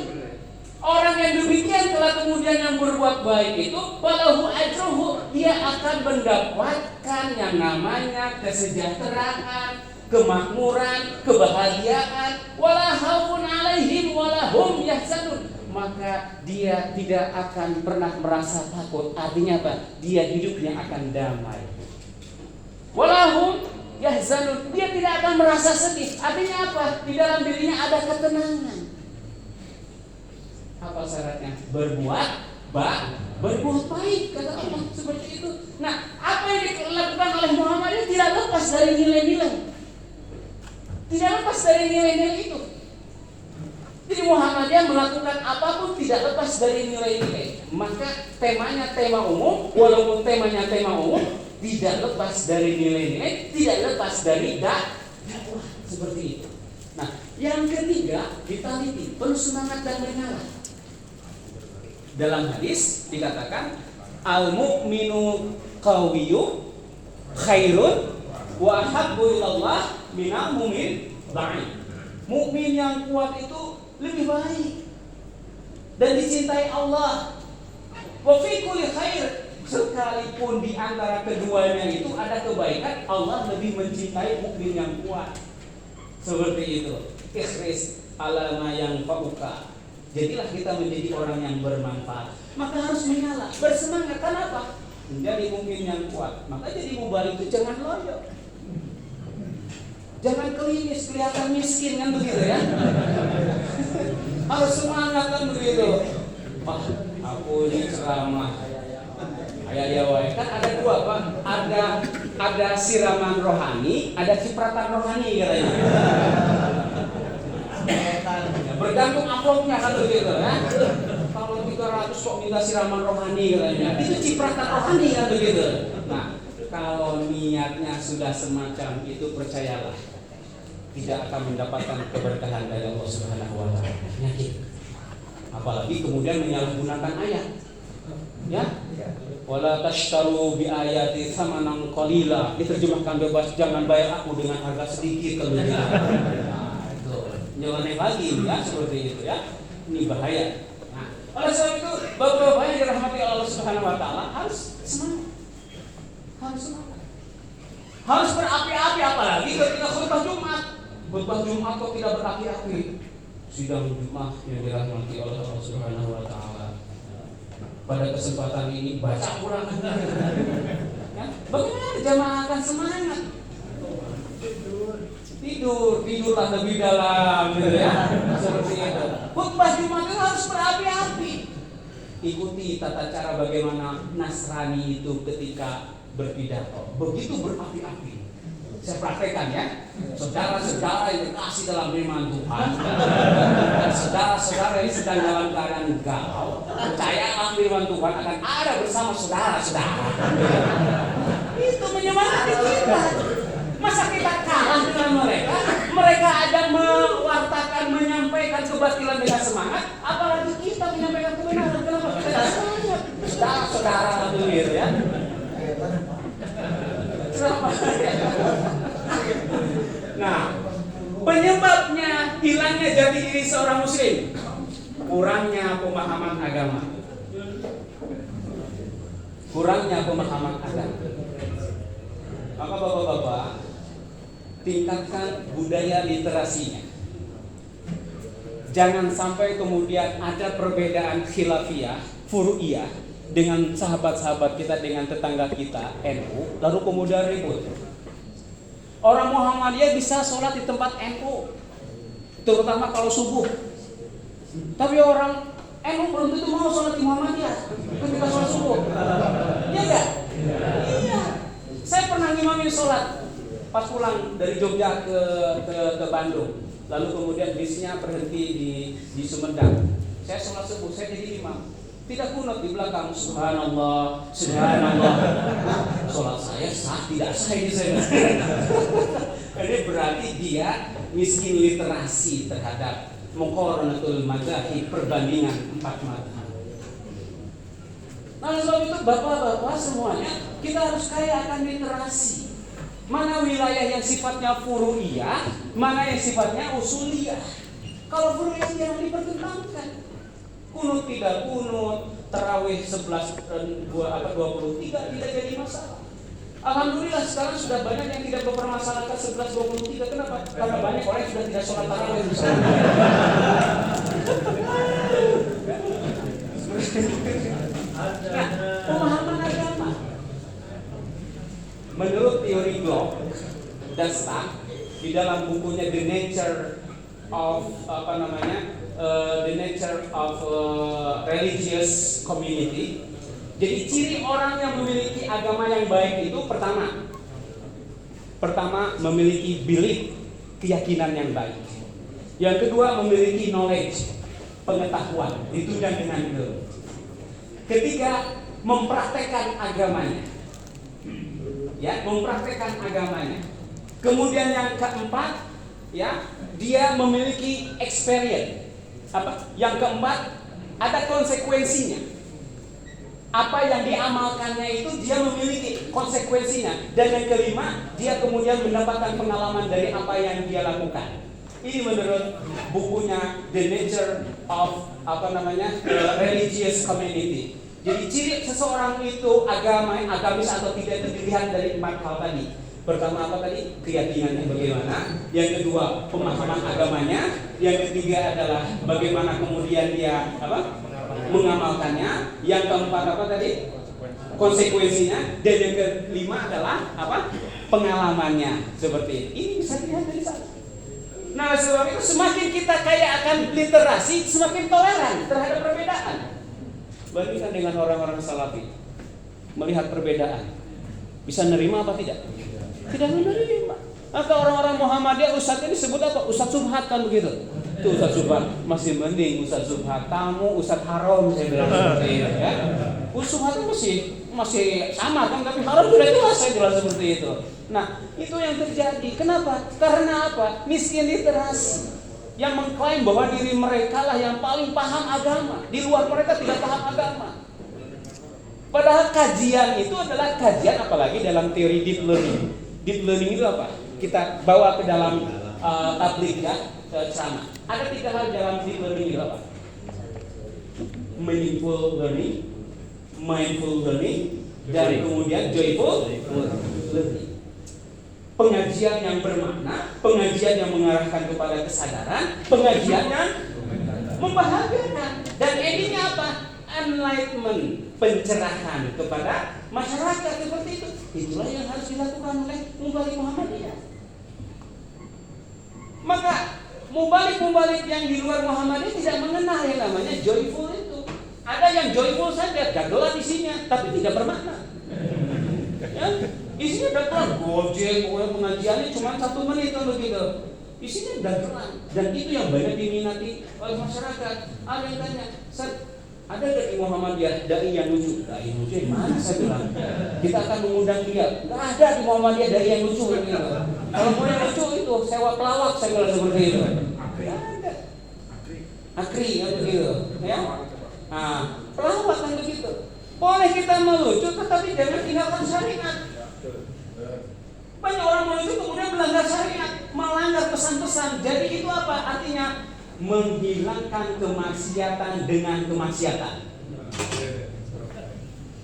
Speaker 1: Orang yang demikian telah kemudian yang berbuat baik itu walahu ajruhu, dia akan mendapatkan yang namanya kesejahteraan, kemakmuran, kebahagiaan, wala khaufun alaihim wala hum yahzanun. Maka dia tidak akan pernah merasa takut. Artinya apa? Dia hidupnya akan damai. Wala hum yahzanun, dia tidak akan merasa sedih. Artinya apa? Di dalam dirinya ada ketenangan. Apa syaratnya? Berbuat baik, kata Allah seperti itu. Nah, apa yang dilakukan oleh Muhammad tidak lepas dari nilai-nilai. Tidak lepas dari nilai-nilai itu. Jadi Muhammadiyah melakukan apapun tidak lepas dari nilai-nilai. Maka temanya tema umum, walaupun temanya tema umum, tidak lepas dari nilai-nilai, tidak lepas dari dakwah seperti itu. Nah, yang ketiga vitality, penuh semangat dan menyala. Dalam hadis dikatakan al-mu'minu qawiyyu khairun wa ahabbu ilallah minal mu'min dha'if. Mukmin yang kuat itu lebih baik dan dicintai Allah. Wa fi kulli khair, sekalipun di antara keduanya itu ada kebaikan, Allah lebih mencintai mukmin yang kuat. Seperti itu. Ikhris ala ma yanfa'uka. Jadilah kita menjadi orang yang bermanfaat. Maka harus menyala, bersemangat. Kenapa? Menjadi mukmin yang kuat. Maka jadi mubalik itu jangan loyo. Jangan klinis, kelihatan miskin kan begitu ya. Harus semangat kan begitu. Wah, aku ini ceramah. Ayah kan ada dua Pak. Ada siraman rohani, ada cipratan rohani katanya. Bergantung amplopnya kan begitu ya. Kalau 300 kok minta siraman rohani katanya. Itu cipratan rohani kan begitu. Nah, kalau niatnya sudah semacam itu, percayalah tidak akan mendapatkan keberkahan dari Allah Subhanahu wa taala. Yakin. Apalagi kemudian menyalahgunakan ayat. Ya? Wala tashtaru bi ayati thamanan qalila. Diterjemahkan bebas, jangan bayar aku dengan harga sedikit kalau gitu. Nyeleneh lagi ya seperti itu ya. Ini bahaya. Nah, oleh sebab itu bapak-bapak yang dirahmati Allah Subhanahu wa taala harus semangat. Harus semangat. Harus berapi-api, apalagi ketika khutbah Jumat. Khutbah Jumat kok tidak berapi-api. Sidang Jumat yang dirahmati oleh Allah Subhanahu wa taala. Pada kesempatan ini baca Quran. Ya, bagaimana jamaah akan semangat? Tidurlah lebih dalam gitu ya. Seperti itu. Khutbah Jumat itu harus berapi-api. Ikuti tata cara bagaimana Nasrani itu ketika berpidato. Begitu berapi-api. Saya praktekkan ya. Saudara-saudara yang kasih dalam firman Tuhan dan saudara-saudara yang sedang dalam keadaan galau, percayalah firman Tuhan akan ada bersama saudara-saudara. Itu menyemangati kita. Masa kita kalah dengan mereka? Mereka ada mewartakan, menyampaikan kebatilan dengan semangat, apalagi kita menyampaikan kebenaran. Kenapa kita tidak semangat? Saudara-saudara gitu ya. Nah, penyebabnya hilangnya jati diri seorang muslim, kurangnya pemahaman agama. Kurangnya pemahaman agama. Maka bapak-bapak, tingkatkan budaya literasinya. Jangan sampai kemudian ada perbedaan khilafiyah, furu'iyah dengan sahabat-sahabat kita, dengan tetangga kita NU, lalu kemudian ribut. Orang Muhammadiyah bisa sholat di tempat NU, terutama kalau subuh. Tapi orang NU belum tentu mau sholat di Muhammadiyah ketika sholat subuh. Iya enggak? Iya. Saya pernah ngimamin sholat pas pulang dari Jogja ke Bandung. Lalu kemudian bisnya berhenti di Sumedang. Saya sholat subuh, saya jadi imam. Tidak kunut di belakang, subhanallah, subhanallah. Sholat saya sah, tidak sah ini saya. Ini berarti dia miskin literasi terhadap muqaranatul madzhab, perbandingan empat mazhab. Nah, sebab itu bapak-bapak semuanya kita harus kaya akan literasi. Mana wilayah yang sifatnya furu'iyah, mana yang sifatnya usuliyah. Kalau furu'iyah jangan dipertentangkan. Kunut tidak kunut, tarawih 23 tidak jadi masalah. Alhamdulillah sekarang sudah banyak yang tidak mempermasalahkan 11-23. Kenapa? Karena banyak orang yang sudah tidak sholat tarawih. Nah, pemahaman agama menurut teori Bloch dan Stark di dalam bukunya The Nature of Religious Community. Jadi ciri orang yang memiliki agama yang baik itu pertama memiliki belief, keyakinan yang baik. Yang kedua memiliki knowledge, pengetahuan, ditunjang dengan ilmu. Ketiga mempraktekkan agamanya. Ya, mempraktekkan agamanya. Kemudian yang keempat, ya, dia memiliki experience. Yang keempat, ada konsekuensinya. Apa yang diamalkannya itu dia memiliki konsekuensinya. Dan yang kelima, dia kemudian mendapatkan pengalaman dari apa yang dia lakukan. Ini menurut bukunya The Nature of Religious Community. Jadi ciri seseorang itu agamis atau tidak itu dilihat dari 4 hal tadi. Pertama apa tadi? Keyakinannya bagaimana. Yang kedua pemahaman agamanya. Yang ketiga adalah bagaimana kemudian dia mengamalkannya. Yang keempat apa tadi? Konsekuensinya. Dan yang kelima adalah pengalamannya. Seperti ini bisa dilihat dari sana. Nah, sebab itu semakin kita kaya akan literasi, semakin toleran terhadap perbedaan. Bandingkan dengan orang-orang salafi, melihat perbedaan, bisa nerima apa tidak? Tidak menerima. Atau orang-orang Muhammadiyah, Ustadz ini sebut apa? Ustadz Subhat kan begitu. Itu Ustadz Subhat masih mending Ustadz Subhat. Kamu Ustadz Haram saya bilang seperti itu ya. Ustadz Subhat masih sama kan, tapi Haram sudah jelas saya bilang seperti itu. Nah, itu yang terjadi. Kenapa? Karena apa? Miskin literasi. Yang mengklaim bahwa diri mereka lah yang paling paham agama. Di luar mereka tidak paham agama. Padahal kajian itu adalah kajian, apalagi dalam teori deep learning. Deep learning itu apa? Kita bawa ke dalam tablik ya, ke ceramah. Ada 3 hal dalam deep learning itu apa? Meaningful learning, mindful learning, dan kemudian joyful learning. Pengajian yang bermakna, pengajian yang mengarahkan kepada kesadaran, pengajian yang membahagiakan. Dan endingnya apa? Enlightenment, pencerahan kepada masyarakat seperti itu. Itulah yang harus dilakukan oleh Mubalik Muhammadiyah. Maka mubalik yang di luar Muhammadiyah tidak mengenal yang namanya joyful itu. Ada yang joyful saja, gagelan isinya, tapi tidak bermakna. Ya? Isinya dagelan, gojek, pengajiannya cuma 1 menit kan begitu. Isinya dagelan, dan itu yang banyak diminati oleh masyarakat. Ada yang tanya, ada dari Muhammadiyah dai yang lucu? Dai lucu mana saya bilang? Kita akan mengundang dia. Nggak ada di Muhammadiyah dai yang lucu gitu. Kalau mau yang lucu itu sewa pelawak saya bilang seperti itu. Nggak ada. Akri kan begitu, ya? Nah, pelawak kan begitu. Boleh kita melucu, tetapi jangan tinggalkan syariat. Banyak orang melucu kemudian melanggar syariat, melanggar pesan-pesan. Jadi itu apa? Artinya menghilangkan kemaksiatan dengan kemaksiatan.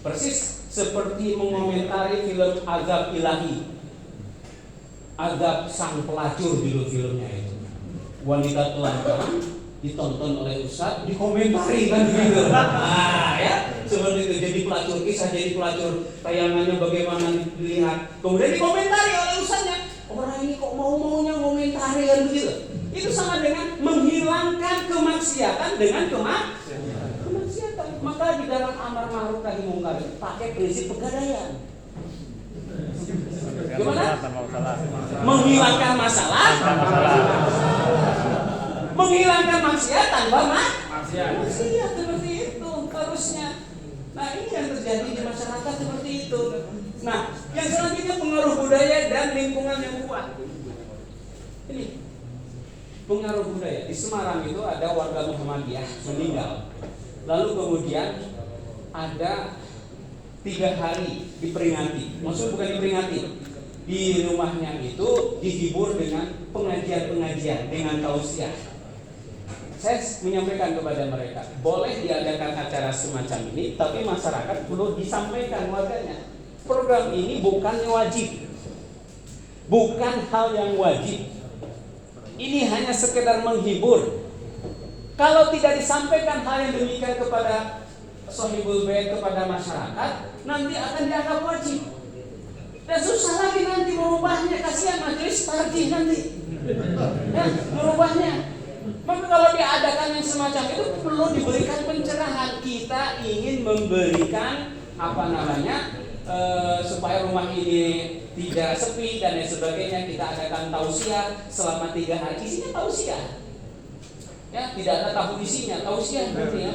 Speaker 1: Persis seperti mengomentari film Azab Ilahi, Azab Sang Pelacur judul filmnya itu. Wanita telanjang ditonton oleh ustadz, dikomentari kan begitu. Nah, ya, seperti itu. Jadi pelacur, kisah jadi pelacur, tayangannya bagaimana dilihat, kemudian dikomentari oleh ustadznya. Orang ini kok mau-maunya komentari kan begitu. Itu sama dengan menghilangkan kemaksiatan dengan kemaksiatan. Maka di dalam amar ma'ruf nahi mungkar pakai prinsip pegadaian. Gimana? Menghilangkan masalah. Menghilangkan maksiat tanpa maksiat seperti itu harusnya. Nah, ini yang terjadi di masyarakat seperti itu. Nah, yang selanjutnya pengaruh budaya dan lingkungan yang kuat. Ini pengaruh budaya. Di Semarang itu ada warga Muhammadiyah meninggal. Lalu kemudian ada 3 hari diperingati. Maksudnya bukan diperingati, di rumahnya itu dihibur dengan pengajian-pengajian, dengan tausiah. Saya menyampaikan kepada mereka, boleh diadakan acara semacam ini, tapi masyarakat perlu disampaikan warganya. Program ini bukan wajib, bukan hal yang wajib. Ini hanya sekedar menghibur. Kalau tidak disampaikan hal yang demikian kepada Sohibul Bait, kepada masyarakat, nanti akan dianggap wajib. Dan susah lagi nanti merubahnya, kasihan majelis tarjih nanti. Ya, merubahnya. Maka kalau diadakan yang semacam itu perlu diberikan pencerahan. Kita ingin memberikan supaya rumah ini tidak sepi dan lain sebagainya. Kita adakan tausiah selama 3 hari. Isinya tausiah. Ya, tidak ada tahu isinya, tausiah berarti ya,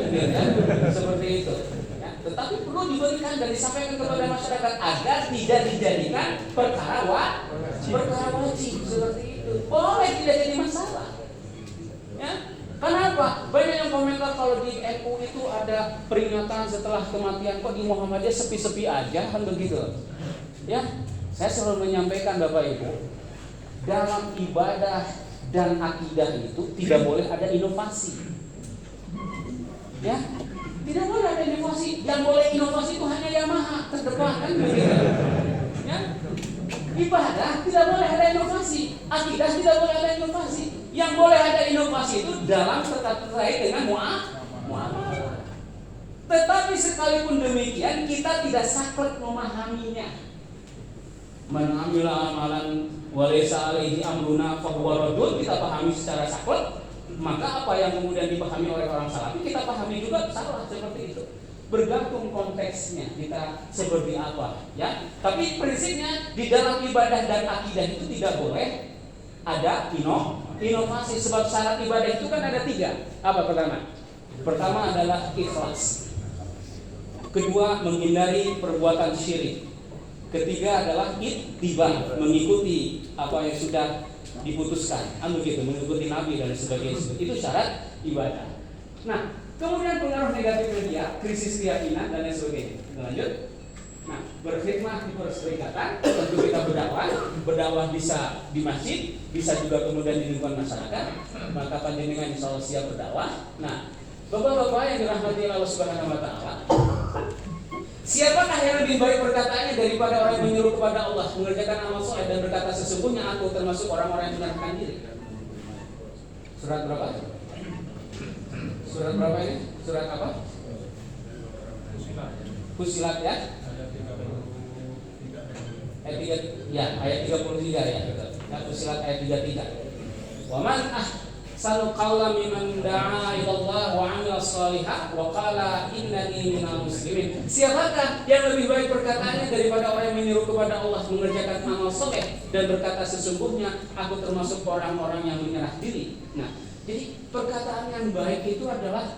Speaker 1: seperti itu. Ya, tetapi perlu diberikan dan disampaikan kepada masyarakat agar tidak dijadikan perkara wajib seperti itu. Boleh, tidak jadi masalah. Ya, kenapa? Banyak yang komentar kalau di NU itu ada peringatan setelah kematian, kok di Muhammadiyah sepi-sepi aja, kan begitu. Ya, saya selalu menyampaikan Bapak Ibu, dalam ibadah dan akidah itu tidak boleh ada inovasi. Ya, tidak boleh ada inovasi. Yang boleh inovasi itu hanya Yamaha terdepan, kan begitu. Ya, ibadah tidak boleh ada inovasi, akidah tidak boleh ada inovasi. Yang boleh ada inovasi itu dalam terkait dengan muamalah. Tetapi sekalipun demikian kita tidak saklek memahaminya. Man amila amalan walaysa alaihi amruna fahuwa raddun, kita pahami secara saklek, maka apa yang kemudian dipahami oleh orang salafi kita pahami juga salah, seperti itu. Bergantung konteksnya kita seperti apa, ya. Tapi prinsipnya di dalam ibadah dan akidah itu tidak boleh ada inovasi, sebab syarat ibadah itu kan ada 3. Apa pertama? Pertama adalah ikhlas. Kedua, menghindari perbuatan syirik. Ketiga adalah ittiba, mengikuti apa yang sudah diputuskan, begitu, mengikuti Nabi dan sebagainya. Itu syarat ibadah. Nah, kemudian pengaruh negatif media, krisis keyakinan dan lain sebagainya. Lanjut. Nah, berkhidmat di perserikatan, tentu kita berdakwah bisa di masjid, bisa juga kemudian di lingkungan masyarakat. Maka panjenengan insya Allah siap berdakwah. Nah, bapak-bapak yang dirahmati Allah Subhanahu Wa Taala, siapakah yang lebih baik perkataannya daripada orang yang menyuruh kepada Allah mengerjakan amal soleh dan berkata sesungguhnya aku termasuk orang-orang yang menyerahkan diri? Surat berapa? Surat berapa ini? Surat apa? Fusilat ya? Ayat 33 ya. Ya, Fusilat ayat 33. Wa man ahsanu qawlan mimman da'a ila Allah wa 'amila shalihan wa qala innani minal muslimin. Siapakah yang lebih baik perkataannya daripada orang yang menyeru kepada Allah mengerjakan amal soleh dan berkata sesungguhnya aku termasuk orang-orang yang menyerah diri. Nah, jadi perkataan yang baik itu adalah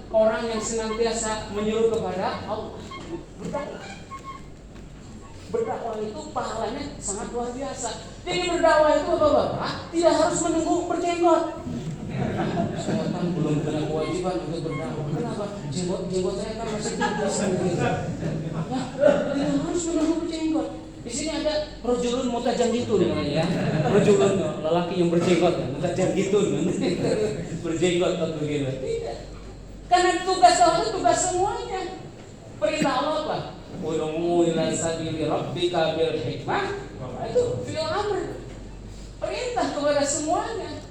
Speaker 1: orang yang senantiasa menyeru kepada Allah. Berdakwah itu pahalanya sangat luar biasa. Jadi berdakwah itu Bapak-bapak tidak harus menunggu berjenggot. Saya kan belum punya kewajiban untuk berdakwah. Kenapa? Jenggot saya kan masih tinggi. Ya, tidak harus menunggu berjenggot. Di sini ada rojulun mutajangitun namanya ya. Rojulun lelaki yang berjenggot, mutajangitun. Berjenggot atau begitu. Tidak. Karena tugas Allah itu tugas semuanya. Perintah Allah apa? Ud'u ila sabili rabbika bil hikmah. Itu fi'il amr. Perintah kepada semuanya.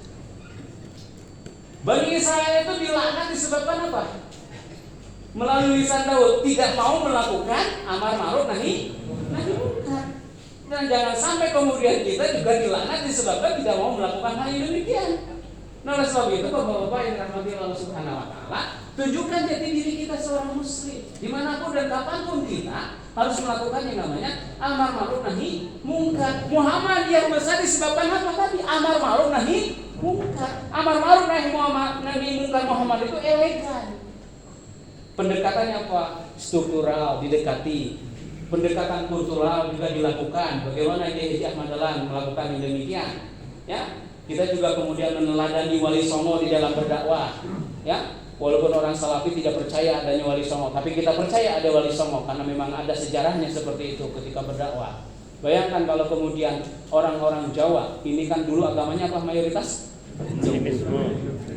Speaker 1: Bani Israel itu dilaknat disebabkan apa? Melalui lisan Daud tidak mau melakukan amar ma'ruf nahi munkar. Dan jangan sampai kemudian kita juga dilaknat disebabkan tidak mau melakukan hal yang demikian. Nah, oleh sebab itu Bapak-bapak yang dirahmati Allah Subhanahu Wa Taala, tunjukkan jati diri kita seorang muslim. Dimanapun dan kapanpun kita harus melakukan yang namanya amar ma'ruf nahi munkar. Muhammadiyah besar disebabkan apa tadi? Amar ma'ruf nahi munkar. Amar ma'ruf nahi munkar Muhammad itu elegan. Pendekatannya apa? Struktural, didekati. Pendekatan kultural juga dilakukan. Bagaimana Kiai Ahmad Dahlan melakukan yang demikian? Ya. Kita juga kemudian meneladani Wali Songo di dalam berdakwah, ya. Walaupun orang Salafi tidak percaya adanya Wali Songo, tapi kita percaya ada Wali Songo karena memang ada sejarahnya seperti itu ketika berdakwah. Bayangkan kalau kemudian orang-orang Jawa, ini kan dulu agamanya apa mayoritas?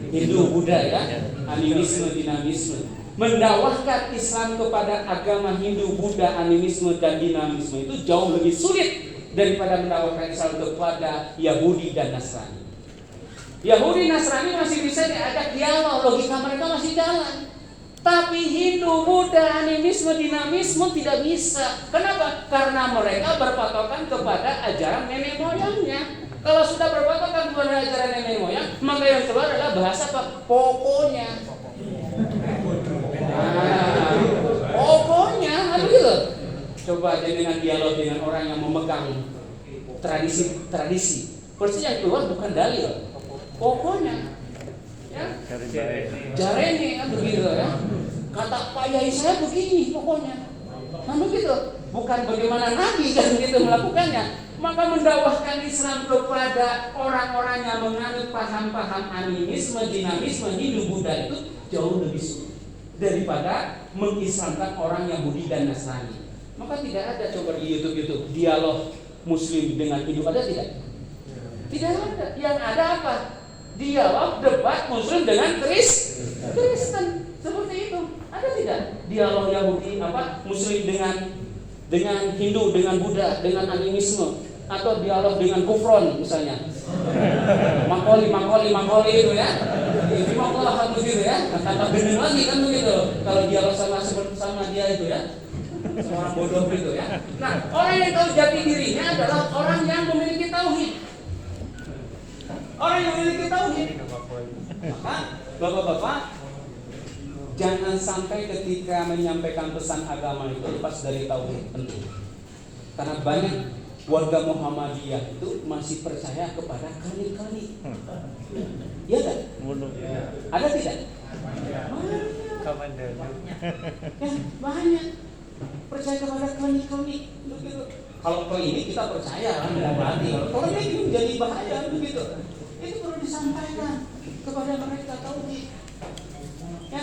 Speaker 1: Hindu, Buddha ya, animisme, dinamisme. Mendakwahkan Islam kepada agama Hindu, Buddha, animisme dan dinamisme itu jauh lebih sulit daripada mendakwahkan Islam kepada Yahudi dan Nasrani. Yahudi Nasrani masih bisa diajak dialog, logika mereka masih jalan. Tapi Hindu, Buddha, animisme, dinamisme tidak bisa. Kenapa? Karena mereka berpatokan kepada ajaran nenek moyangnya. Kalau sudah berpatokan kepada ajaran nenek moyang, maka yang keluar adalah bahasa apa? Pokoknya. Pokoknya, begitu. Coba dengan dialog dengan orang yang memegang tradisi. Pasti yang keluar bukan dalil. Pokoknya. Ya, jarene kan begitu ya. Kata Pak Yai saya begini pokoknya. Nah begitu. Bukan bagaimana Nabi kan begitu melakukannya. Maka mendakwahkan Islam kepada orang-orang yang menganut paham-paham animisme, dinamisme, Hindu, Buddha itu jauh lebih sulit daripada mengislamkan orang Yahudi dan Nasrani. Maka tidak ada, coba di YouTube dialog Muslim dengan Hindu, ada tidak? Tidak ada. Yang ada apa? Dialog debat Muslim dengan Kristen, seperti itu. Ada tidak dialog Yahudi Muslim dengan Hindu, dengan Buddha, dengan animisme, atau dialog dengan kufron misalnya? Makoli itu ya. Ini makolah begitu ya. Kata bener lagi kan begitu. Kalau dialog sama dia itu ya. Sama orang bodoh itu ya. Nah, orang yang tahu jati dirinya adalah orang yang memiliki tauhid. Orang yang memiliki tauhid. Maka Bapak-bapak, jangan sampai ketika menyampaikan pesan agama itu lepas dari tauhid, penting. Karena banyak warga Muhammadiyah itu masih percaya kepada kali-kali. Iya kan? Ada tidak? Banyak percaya kepada kali-kali. Kalau ke ini kita percaya kan, berarti kalau ini menjadi bahaya begitu. Itu perlu disampaikan kepada mereka tauhid. Ya.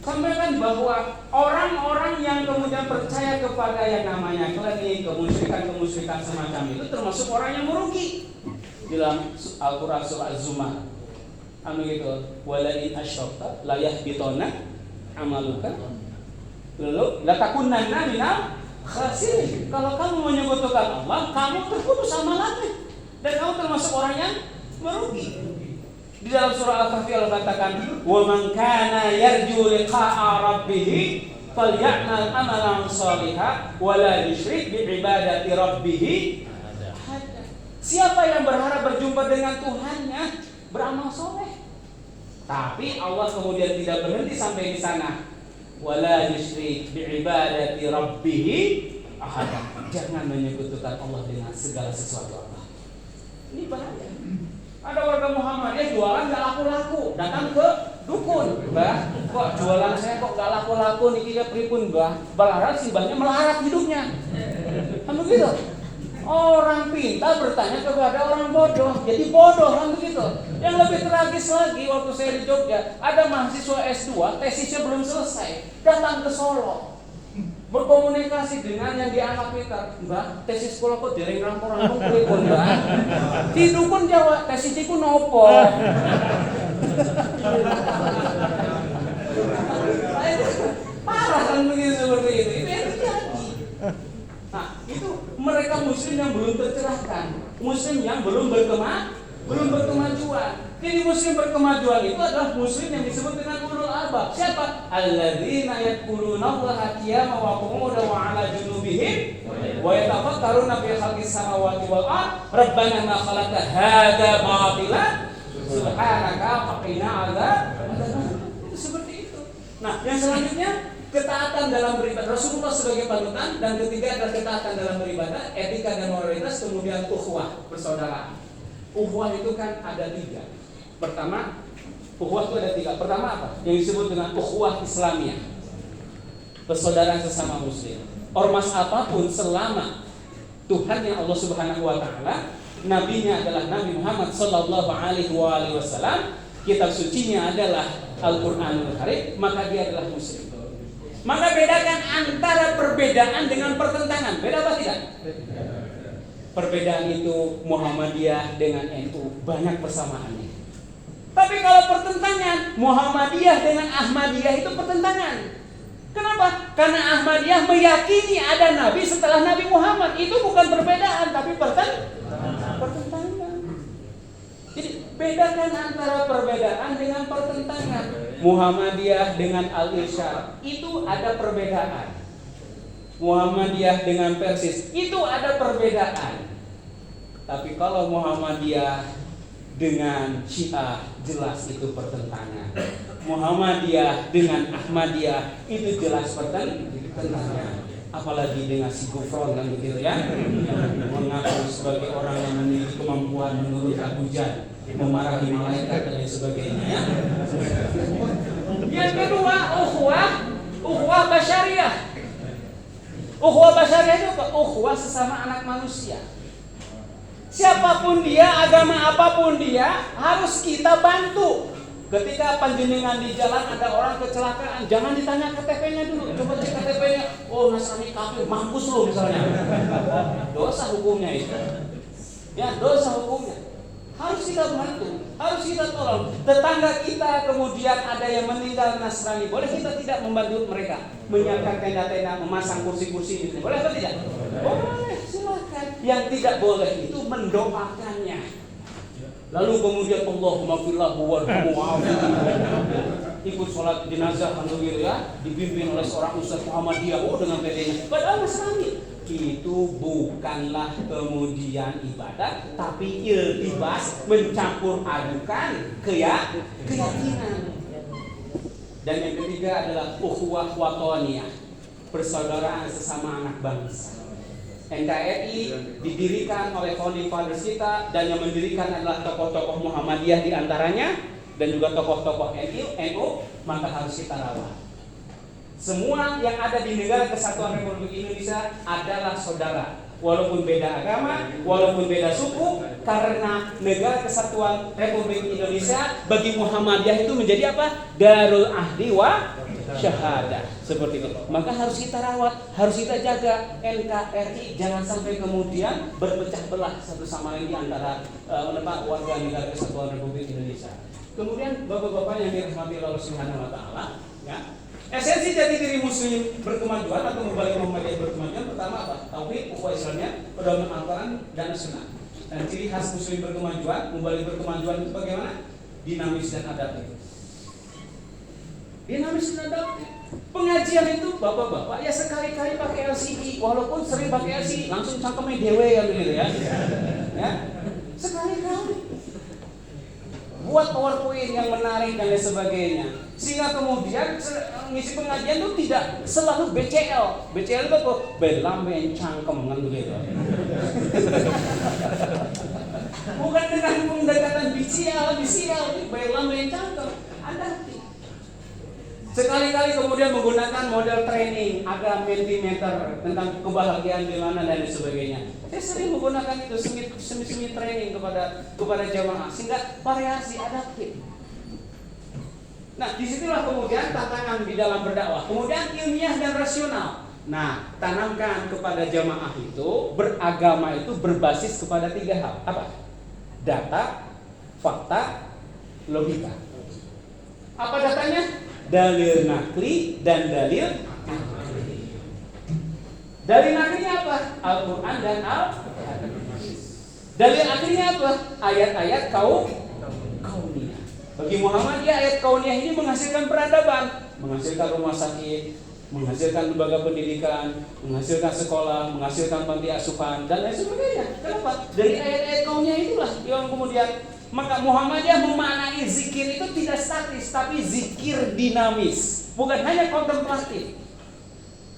Speaker 1: Sampaikan bahwa orang-orang yang kemudian percaya kepada yang namanya klinik, kemusyrikan semacam itu termasuk orang yang merugi. Dalam Al-Qur'an surah Az-Zumar. Gitu, wala in asyrakta la yahbitanna amaluka. Lalu la takunanna minal khasirin. Kalau kamu menyekutukan Allah, kamu terputus amalannya dan kamu termasuk orang yang merugi. Di dalam surah Al-Kahfi Allah katakan, "Wa man kana yarju liqa'a rabbih falyamal amalan shalihan wa la yusyrik bi ibadati rabbih." Siapa yang berharap berjumpa dengan Tuhannya, beramal soleh. Tapi Allah kemudian tidak berhenti sampai di sana. Wa la yusyrik bi ibadati rabbih ahada. Jangan menyekutukan Allah dengan segala sesuatu Allah. Ini bahaya. Ada warga Muhammadiyah jualan gak laku-laku, datang ke dukun, Mbah, kok jualan saya kok gak laku-laku, nikinya pripun, Mbah? Balaran si mbahnya melarat hidupnya. Kan begitu? Orang pintar bertanya kepada orang bodoh, jadi bodoh kan begitu. Yang lebih tragis lagi, waktu saya di Jogja, ada mahasiswa S2, tesisnya belum selesai, datang ke Solo. Berkomunikasi dengan yang dianggap pintar. Mbak, tesis kula kok dereng rampung-rampung pripun, Mbak? Di dukun jawab, tesis iku nopo? Parah kan begitu seperti itu. Itu yang terjadi. Nah, itu mereka muslim yang belum tercerahkan, muslim yang belum berkemajuan. Jadi muslim berkemajuan itu adalah muslim yang disebut dengan ulul albab. Siapa? Alladzina yadhkurunallaha qiyaman wa qu'udan wa 'ala junubihim wa yatafakkaruna fi khalqis samawati wal ardh. Rabbana ma khalaqta hadza batila subhanaka faqina 'adzabannar. Itu seperti itu. Nah, yang selanjutnya ketaatan dalam beribadah. Rasulullah sebagai panutan, dan ketiga adalah ketaatan dalam beribadah, etika dan moralitas, kemudian ukhuwah, persaudaraan. Ukhuwah itu kan ada 3. Pertama, ukhuwah itu ada 3. Pertama apa? Yang disebut dengan ukhuwah Islamiyah, persaudaraan sesama muslim. Ormas apapun selama Tuhan yang Allah Subhanahu wa taala, nabinya adalah Nabi Muhammad sallallahu alaihi wasallam, kitab sucinya adalah Al-Qur'anul Karim, maka dia adalah muslim. Maka bedakan antara perbedaan dengan pertentangan. Beda apa tidak? Perbedaan itu Muhammadiyah dengan NU banyak persamaannya. Tapi kalau pertentangan, Muhammadiyah dengan Ahmadiyah itu pertentangan. Kenapa? Karena Ahmadiyah meyakini ada Nabi setelah Nabi Muhammad. Itu bukan perbedaan, tapi pertentangan. Jadi bedakan antara perbedaan dengan pertentangan. Muhammadiyah dengan Al-Irsyad itu ada perbedaan. Muhammadiyah dengan Persis itu ada perbedaan. Tapi kalau Muhammadiyah dengan Syiah jelas itu pertentangan. Muhammadiyah dengan Ahmadiyah itu jelas pertentangan. Apalagi dengan si Gufron kan begitu ya, mengaku sebagai orang yang memiliki kemampuan menurut Abu Jahal memarahi malaikat dan lain sebagainya ya. Yang kedua, ukhuwah basyariah. Ukhuwah basyariah itu apa? Ukhuwah sesama anak manusia. Siapapun dia, agama apapun dia, harus kita bantu. Ketika panjenengan di jalan ada orang kecelakaan, jangan ditanya KTP-nya dulu. Coba cek KTP-nya. Oh, Nasrani kafir, mampus lo misalnya. Dosa hukumnya itu. Ya, dosa hukumnya. Harus kita bantu, harus kita tolong. Tetangga kita kemudian ada yang meninggal Nasrani, boleh kita tidak membantu mereka menyiapkan tenda-tenda, memasang kursi-kursi gitu. Boleh atau tidak? Boleh, silakan. Yang tidak boleh itu mendoakannya. Lalu kemudian Allahumma firlahu warhamhu ikut sholat jenazah kan begitu ya, dipimpin oleh seorang ustaz Muhammadiyah dengan pedenya. Padahal Nasrani. Itu bukanlah kemudian ibadah, tapi iltibas, mencampur adukan keyakinan. Dan yang ketiga adalah ukhuwah watoniyah, persaudaraan sesama anak bangsa. NKRI didirikan oleh founding fathers kita, dan yang mendirikan adalah tokoh-tokoh Muhammadiyah diantaranya, dan juga tokoh-tokoh NU, maka harus kita rawat. Semua yang ada di negara kesatuan Republik Indonesia adalah saudara, walaupun beda agama, walaupun beda suku, karena negara kesatuan Republik Indonesia bagi Muhammadiyah itu menjadi apa? Darul ahdi wa syahadah, seperti itu. Maka harus kita rawat, harus kita jaga. NKRI jangan sampai kemudian berpecah belah satu sama lain di antara warga negara kesatuan Republik Indonesia. Kemudian bapak-bapak yang dirahmati Allah Subhanahu wa taala, ya. Esensi jati diri muslim berkemajuan atau mubalik Muhammadiyah berkemajuan pertama apa? Tauhid, ukhuwah Islamiyah, pedoman Al-Quran dan Sunnah. Dan ciri khas muslim berkemajuan, mubalik berkemajuan itu bagaimana? Dinamis dan adaptif. Dinamis dan adaptif. Pengajian itu bapak-bapak ya sekali-kali pakai LCD, walaupun sering pakai LCD langsung cangkemnya dewe kan begitu ya. Ya, sekali-kali. Buat PowerPoint yang menarik dan lain sebagainya, sehingga kemudian ngisi pengajian itu tidak selalu BCL. BCL itu apa? Belamben cangkem kan begitu. Bukan dengan pendekatan BCL, belamben cangkem. Ada. Sekali-kali kemudian menggunakan model training, ada Mentimeter tentang kebahagiaan di mana dan sebagainya. Saya sering menggunakan itu semi training kepada jamaah sehingga variasi adaptif. Nah, disitulah kemudian tantangan di dalam berdakwah. Kemudian ilmiah dan rasional. Nah, tanamkan kepada jamaah itu beragama itu berbasis kepada 3 hal. Apa? Data, fakta, logika. Apa datanya? Dalil nakli dan dalil akli. Dalil naklinya apa? Al-Quran dan Al-Hadis. Dalil aklinya apa? Ayat-ayat kauniyah. Bagi Muhammadiyah ayat kauniyah ini menghasilkan peradaban, menghasilkan rumah sakit, menghasilkan lembaga pendidikan, menghasilkan sekolah, menghasilkan panti asuhan dan lain sebagainya. Kenapa? Dari ayat-ayat kauniyah itulah yang kemudian. Maka Muhammadiyah memaknai zikir itu tidak statis, tapi zikir dinamis, bukan hanya kontemplatif.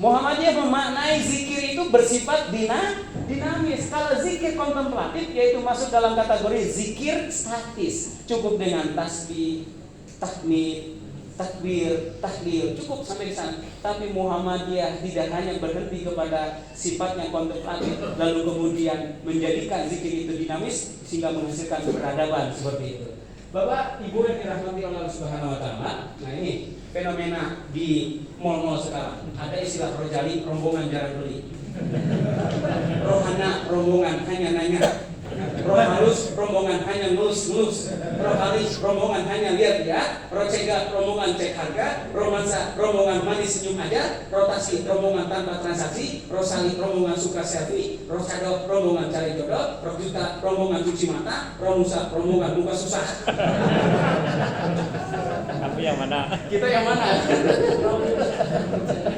Speaker 1: Muhammadiyah memaknai zikir itu bersifat dinamis. Kalau zikir kontemplatif yaitu masuk dalam kategori zikir statis, cukup dengan tasbih, tahmid, takbir, tahlil, cukup sampai di sana. Tapi Muhammadiyah tidak hanya berhenti kepada sifatnya kontemplatif, lalu kemudian menjadikan zikir itu dinamis sehingga menghasilkan peradaban seperti itu. Bapak, Ibu yang dirahmati Allah Subhanahu wa taala. Nah, ini fenomena di mal-mal sekarang. Ada istilah rojali, rombongan jarang beli. Rohana, rombongan hanya nanya. Roh halus, rombongan hanya ngelus-ngelus. Roh halus, rombongan hanya lihat-lihat. Roh cegah, rombongan cek harga. Romansa, rombongan manis senyum aja. Rotasi, rombongan tanpa transaksi. Roh salib, rombongan suka selfie. Roh cadok, rombongan cari jodoh. Roh juta, rombongan cuci mata. Roh musa, rombongan muka susah.
Speaker 2: Tapi yang mana?
Speaker 1: Kita yang mana?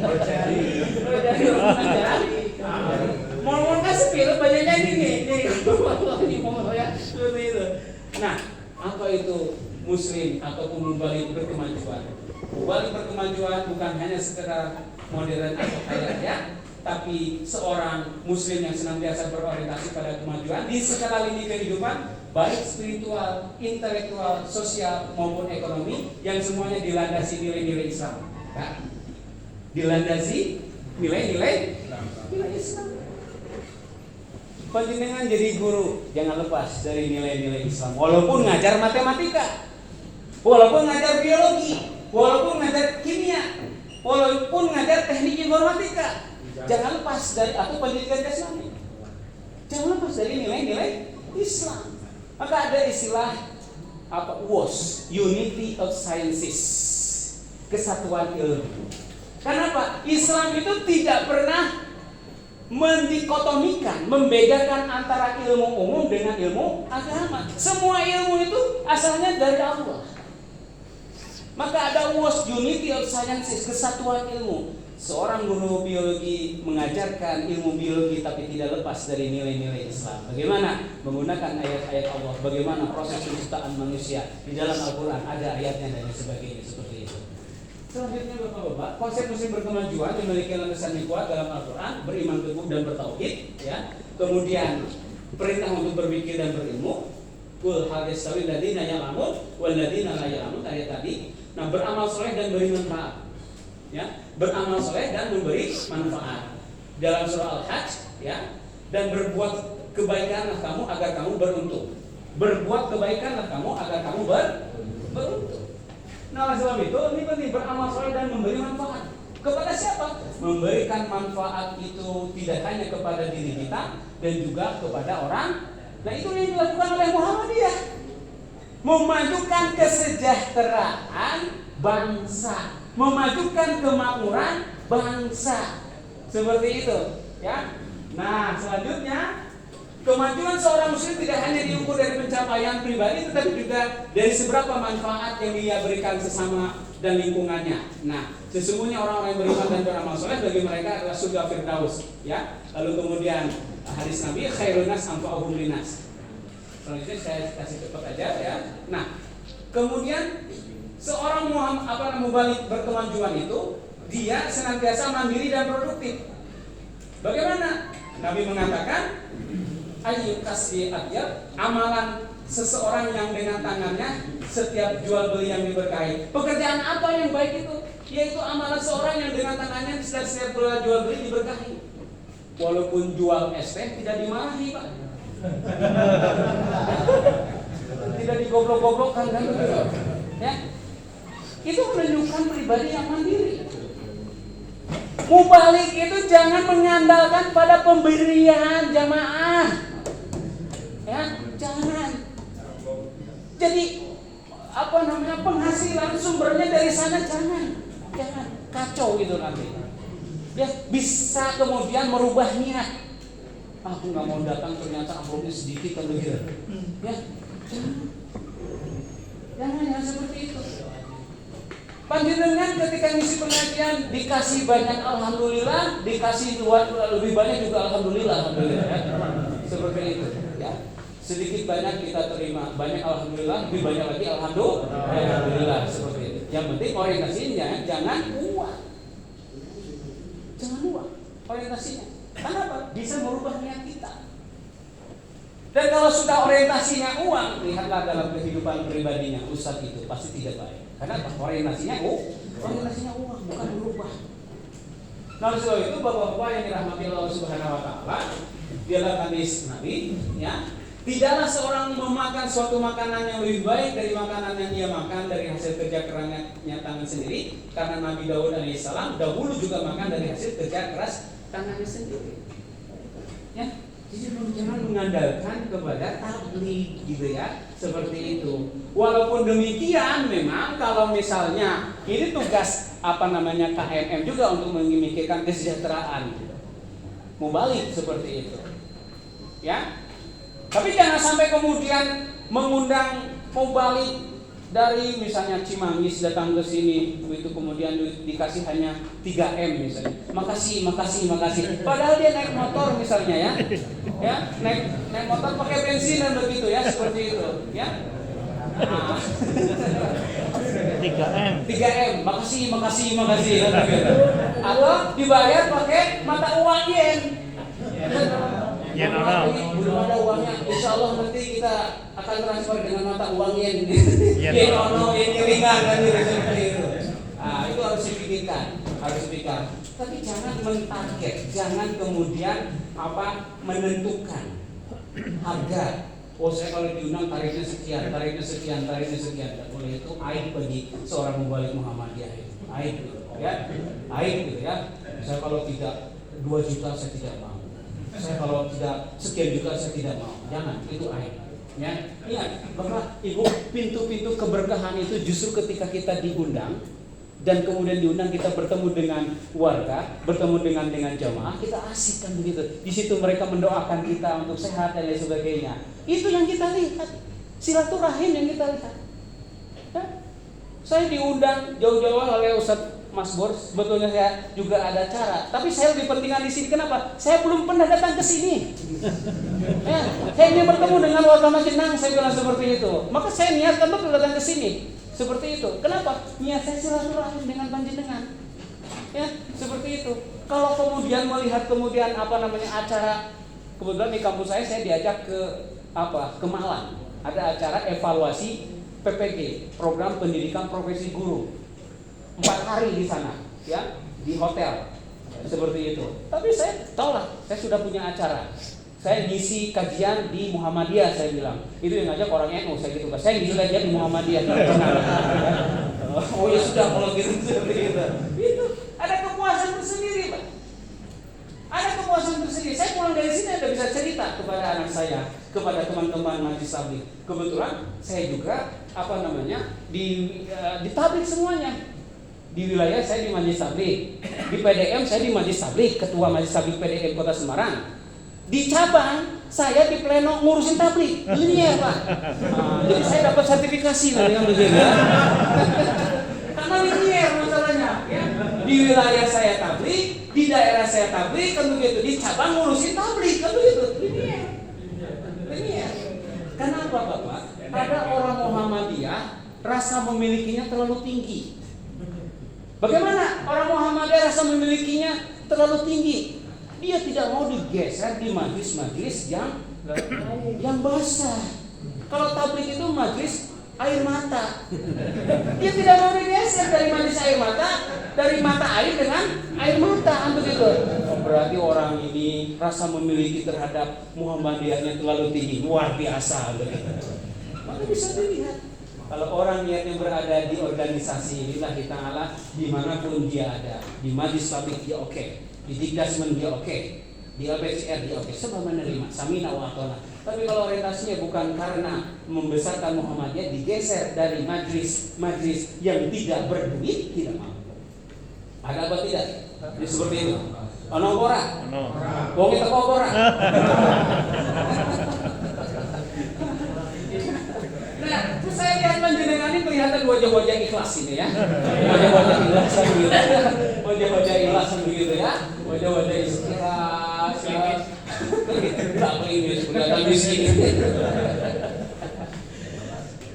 Speaker 1: Roh jadi rombongan jadi. Mau kasih film banyaknya ini mau ya seperti itu. Nah, apa itu muslim ataupun mubalik berkemajuan? Mubalik berkemajuan bukan hanya sekedar modern atau kaya ya, tapi seorang muslim yang senantiasa berorientasi pada kemajuan di segala lini kehidupan, baik spiritual, intelektual, sosial maupun ekonomi, yang semuanya dilandasi nilai-nilai Islam. Ya. Dilandasi nilai-nilai Islam. Panjenengan jadi guru, jangan lepas dari nilai-nilai Islam. Walaupun ngajar matematika, walaupun ngajar biologi, walaupun ngajar kimia, walaupun ngajar teknik informatika, jangan lepas dari atau pendidikan jasmani. Jangan lepas dari nilai-nilai Islam. Maka ada istilah WOS, Unity of Sciences, kesatuan ilmu. Kenapa? Islam itu tidak pernah mendikotomikan, membedakan antara ilmu umum dengan ilmu agama. Semua ilmu itu asalnya dari Allah. Maka ada WOS, Unity of Sciences, kesatuan ilmu. Seorang guru biologi mengajarkan ilmu biologi tapi tidak lepas dari nilai-nilai Islam. Bagaimana? Menggunakan ayat-ayat Allah. Bagaimana proses penciptaan manusia. Di dalam Al-Quran ada ayatnya dan sebagainya seperti itu. Selanjutnya Bapak-bapak, konsep muslim berkemajuan memiliki landasan yang kuat dalam Al-Quran, beriman teguh dan bertauhid, ya. Kemudian perintah untuk berpikir dan berilmu. Qul hal yastawil ladzina ya'lamun wal ladzina la ya'lamun, ayat tadi. Nah, beramal soleh dan beri manfaat. Ya, beramal soleh dan memberi manfaat. Dalam surah Al-Hajj, ya. Dan berbuat kebaikanlah kamu agar kamu beruntung. Berbuat kebaikanlah kamu agar kamu beruntung. Nah, oleh sebab itu ini penting, beramal soleh dan memberi manfaat. Kepada siapa? Memberikan manfaat itu tidak hanya kepada diri kita dan juga kepada orang. Nah, itu yang dilakukan oleh Muhammadiyah. Memajukan kesejahteraan bangsa, memajukan kemakmuran bangsa. Seperti itu, ya. Nah, selanjutnya kemajuan seorang muslim tidak hanya diukur dari pencapaian pribadi, tetapi juga dari seberapa manfaat yang dia berikan sesama dan lingkungannya. Nah, sesungguhnya orang-orang yang beriman dan beramal soleh bagi mereka adalah surga Firdaus. Ya. Lalu kemudian hadis Nabi, khairun nas anfa'uhum linnas. Selanjutnya saya kasih cepat aja ya. Nah, kemudian seorang mubalik berkemajuan itu dia senantiasa mandiri dan produktif. Bagaimana? Nabi mengatakan ayyuk kasbi adyab, amalan seseorang yang dengan tangannya setiap jual beli yang diberkahi. Pekerjaan apa yang baik itu? Yaitu amalan seorang yang dengan tangannya setiap jual beli diberkahi. Walaupun jual es teh tidak dimarahi, Pak. Tidak digoblok-goblokkan kan begitu. Ya. Itu menunjukkan pribadi yang mandiri. Mubalik itu jangan mengandalkan pada pemberian jamaah. Ya, jangan. Jadi penghasilan sumbernya dari sana jangan kacau gitu nanti. Ya, bisa kemudian merubah niat. Aku nggak mau datang ternyata amplopnya sedikit kan begitu. Ya, jangan seperti itu. Panjenengan ketika ngisi pengajian dikasih banyak alhamdulillah, dikasih lebih banyak juga alhamdulillah ya. Seperti itu ya. Sedikit banyak kita terima, banyak alhamdulillah, lebih banyak lagi alhamdulillah seperti itu. Yang penting orientasinya jangan uang. Jangan uang orientasinya. Kenapa? Bisa merubah niat kita. Dan kalau sudah orientasinya uang, lihatlah dalam kehidupan pribadinya ustadz itu pasti tidak baik. Kenapa? Orientasinya uang, bukan berubah. Nah, sebab itu bapak-bapak yang dirahmati Allah Subhanahu wa taala, dalam hadis Nabi, ya, Tidaklah seorang memakan suatu makanan yang lebih baik dari makanan yang ia makan dari hasil kerja kerasnya tangan sendiri. Karena Nabi Daud alaihissalam dahulu juga makan dari hasil kerja keras tangannya sendiri. Ya, jadi jangan mengandalkan kepada tabligh gitu ya, seperti itu. Walaupun demikian, memang kalau misalnya ini tugas KMM juga untuk memikirkan kesejahteraan, mau balik seperti itu, ya. Tapi jangan sampai kemudian mengundang mau balik dari misalnya Cimanggis datang ke sini, begitu kemudian dikasih hanya 3M misalnya. Makasih. Padahal dia naik motor misalnya ya. Ya, naik motor pakai bensin dan begitu ya, seperti itu, ya. Nah. 3M, makasih atau dibayar pakai mata uang yen.
Speaker 2: Yen
Speaker 1: belum ada uangnya, insya Allah nanti kita akan transfer dengan mata uang yen. Yen ringan kan seperti itu. Nah, itu harus dipikirkan. Tapi jangan mentarget, jangan kemudian menentukan harga. Oh, saya kalau diundang tarifnya sekian. Tidak boleh, itu aib bagi seorang mubalik Muhammadiyah itu. Aib gitu ya. Saya kalau tidak 2 juta saya tidak mau. Saya kalau tidak sekian juta saya tidak mau. Jangan, itu aib. Ya, ingat bahwa Ibu, pintu-pintu keberkahan itu justru ketika kita diundang dan kemudian diundang kita bertemu dengan warga, bertemu dengan jamaah, kita asik kan begitu. Di situ mereka mendoakan kita untuk sehat dan lain sebagainya. Itu yang kita lihat, silaturahim yang kita lihat. Ya? Saya diundang jauh-jauh oleh Ustadz Mas Bor, sebetulnya saya juga ada acara, tapi saya lebih pentingan di sini. Kenapa? Saya belum pernah datang ke sini. Ya, saya ingin bertemu dengan warga Majenang, saya bilang seperti itu. Maka saya niatkan betul datang ke sini. Seperti itu. Kenapa? Niat saya silaturahim dengan panjenengan. Ya, seperti itu. Kalau kemudian melihat acara, kebetulan di kampus saya diajak ke Malang. Ada acara evaluasi PPG, program pendidikan profesi guru. 4 hari di sana, ya, di hotel, seperti itu. Tapi saya tahu lah, saya sudah punya acara. Saya ngisi kajian di Muhammadiyah, saya bilang. Itu yang ngajak orang NU, saya gitu. Saya ngisi kajian di Muhammadiyah. Oh ya sudah, kalau gitu seperti itu. Itu ada kepuasan tersendiri, Pak. Ada kepuasan tersendiri. Saya pulang dari sini ada bisa cerita kepada anak saya, kepada teman-teman majlis tabligh. Kebetulan saya juga di tabligh semuanya. Di wilayah saya di Majlis Tabligh, di PDM saya di Majlis Tabligh, ketua Majlis Tabligh PDM Kota Semarang. Di cabang saya di pleno ngurusin tabligh, linear Pak. Jadi saya dapat sertifikasi nanti yang begitu. Karena linear masalahnya, ya. Di wilayah saya tabligh, di daerah saya tabligh, kan begitu. Di cabang ngurusin tabligh, kan begitu. Linear. Kenapa Bapak? Ada orang Muhammadiyah rasa memilikinya terlalu tinggi. Bagaimana orang Muhammadiyah rasa memilikinya terlalu tinggi? Dia tidak mau digeser di majlis-majlis yang basah. Kalau tabligh itu majlis air mata. Dia tidak mau digeser dari majlis air mata, dari mata air dengan air mata, begitu. Oh, berarti orang ini rasa memiliki terhadap Muhammadiyahnya terlalu tinggi, luar biasa, begitu. Maka bisa dilihat. Kalau orang niatnya berada di organisasi lillahi ta'ala, dimanapun dia ada, di majlis tabligh dia oke, di Dikdasmen dia oke, di LPCR dia oke, sebab menerima, samina wa atona. Tapi kalau orientasinya bukan karena membesarkan Muhammadiyah, digeser dari majlis yang tidak berduit, tidak mau. Ada apa tidak? Jadi seperti itu. Ono ora? Wong itu kok ora? Nah, terus saya lihat panjenengan ini kelihatan wajah-wajah ikhlas ini ya. Wajah-wajah ikhlas begitu. Wajah-wajah ikhlas begitu ya. Wajah-wajah ikhlas. Tak ini kelihatan miskin.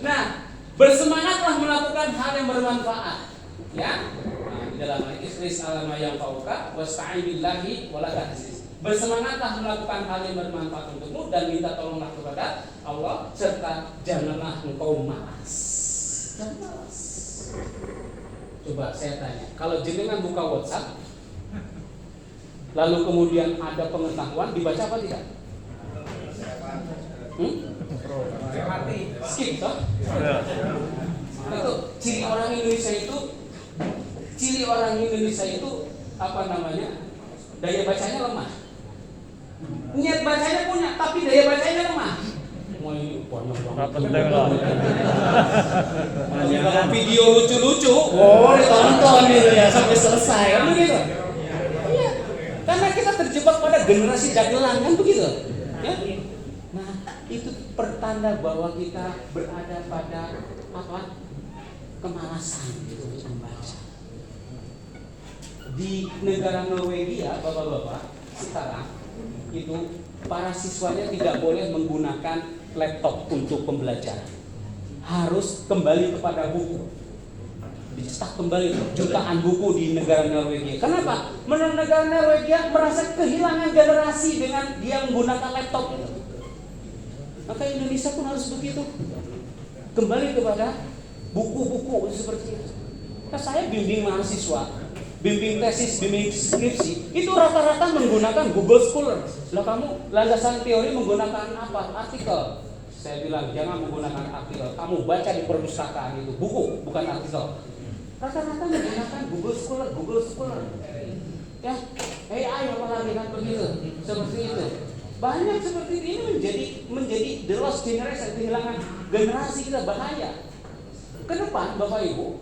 Speaker 1: Nah, bersemangatlah melakukan hal yang bermanfaat, ya. Nah, di dalam ikhlas alama yang fauqa wasta'in billahi wala tahzis. Bersemangatlah melakukan hal yang bermanfaat untukmu dan minta tolonglah kepada Allah, serta janganlah engkau malas. Jangan malas. Coba saya tanya, kalau jenengan buka WhatsApp, lalu kemudian ada pengetahuan, dibaca apa tidak? Skip toh? Itu ciri orang Indonesia itu apa namanya? Daya bacanya lemah. Niat bacanya punya, tapi daya bacanya lemah. Mau ini banyak banget. Kalau video lucu-lucu, tonton gitu ya sampai selesai kan begitu. Iya. Karena kita terjebak pada generasi dagelan kan begitu. Ya? Nah, itu pertanda bahwa kita berada pada apa? Kemalasan gitu untuk membaca. Di negara Norwegia, bapak-bapak, sekarang itu para siswanya tidak boleh menggunakan laptop untuk pembelajaran. Harus kembali kepada buku. Dicetak kembali jutaan buku di negara Norwegia. Kenapa? Menurut negara Norwegia merasa kehilangan generasi dengan dia menggunakan laptop itu. Maka Indonesia pun harus begitu. Kembali kepada buku-buku seperti itu. Nah, saya bimbing mahasiswa, bimbing tesis, bimbing skripsi, itu rata-rata menggunakan Google Scholar. Lah kamu landasan teori menggunakan apa? Artikel. Saya bilang jangan menggunakan artikel. Kamu baca di perpustakaan itu buku, bukan artikel. Rata-rata menggunakan Google Scholar. Ya, AI apalagi kan begitu, seperti itu. Banyak seperti ini menjadi the lost generation, kehilangan generasi kita, bahaya. Ke depan Bapak Ibu,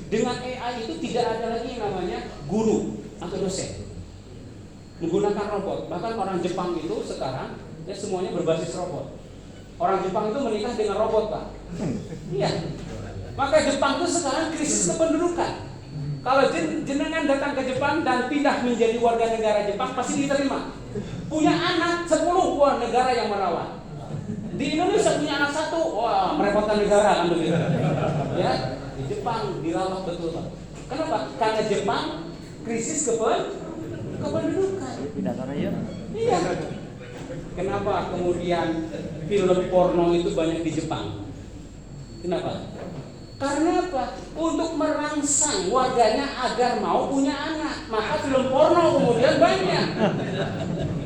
Speaker 1: dengan AI itu tidak ada lagi yang namanya guru atau dosen. Menggunakan robot. Bahkan orang Jepang itu sekarang ya semuanya berbasis robot. Orang Jepang itu menikah dengan robot, Pak. Iya. Maka Jepang itu sekarang krisis kependudukan. Kalau jenengan datang ke Jepang dan pindah menjadi warga negara Jepang pasti diterima. Punya anak 10, wah negara yang merawat. Di Indonesia punya anak 1, wah merepotkan negara kan begitu. Ya, di Jepang dirawat betul, Pak. Kenapa? Karena Jepang krisis kependudukan. Iya. Kenapa kemudian film porno itu banyak di Jepang? Kenapa? Karena apa? Untuk merangsang warganya agar mau punya anak. Maka film porno kemudian banyak.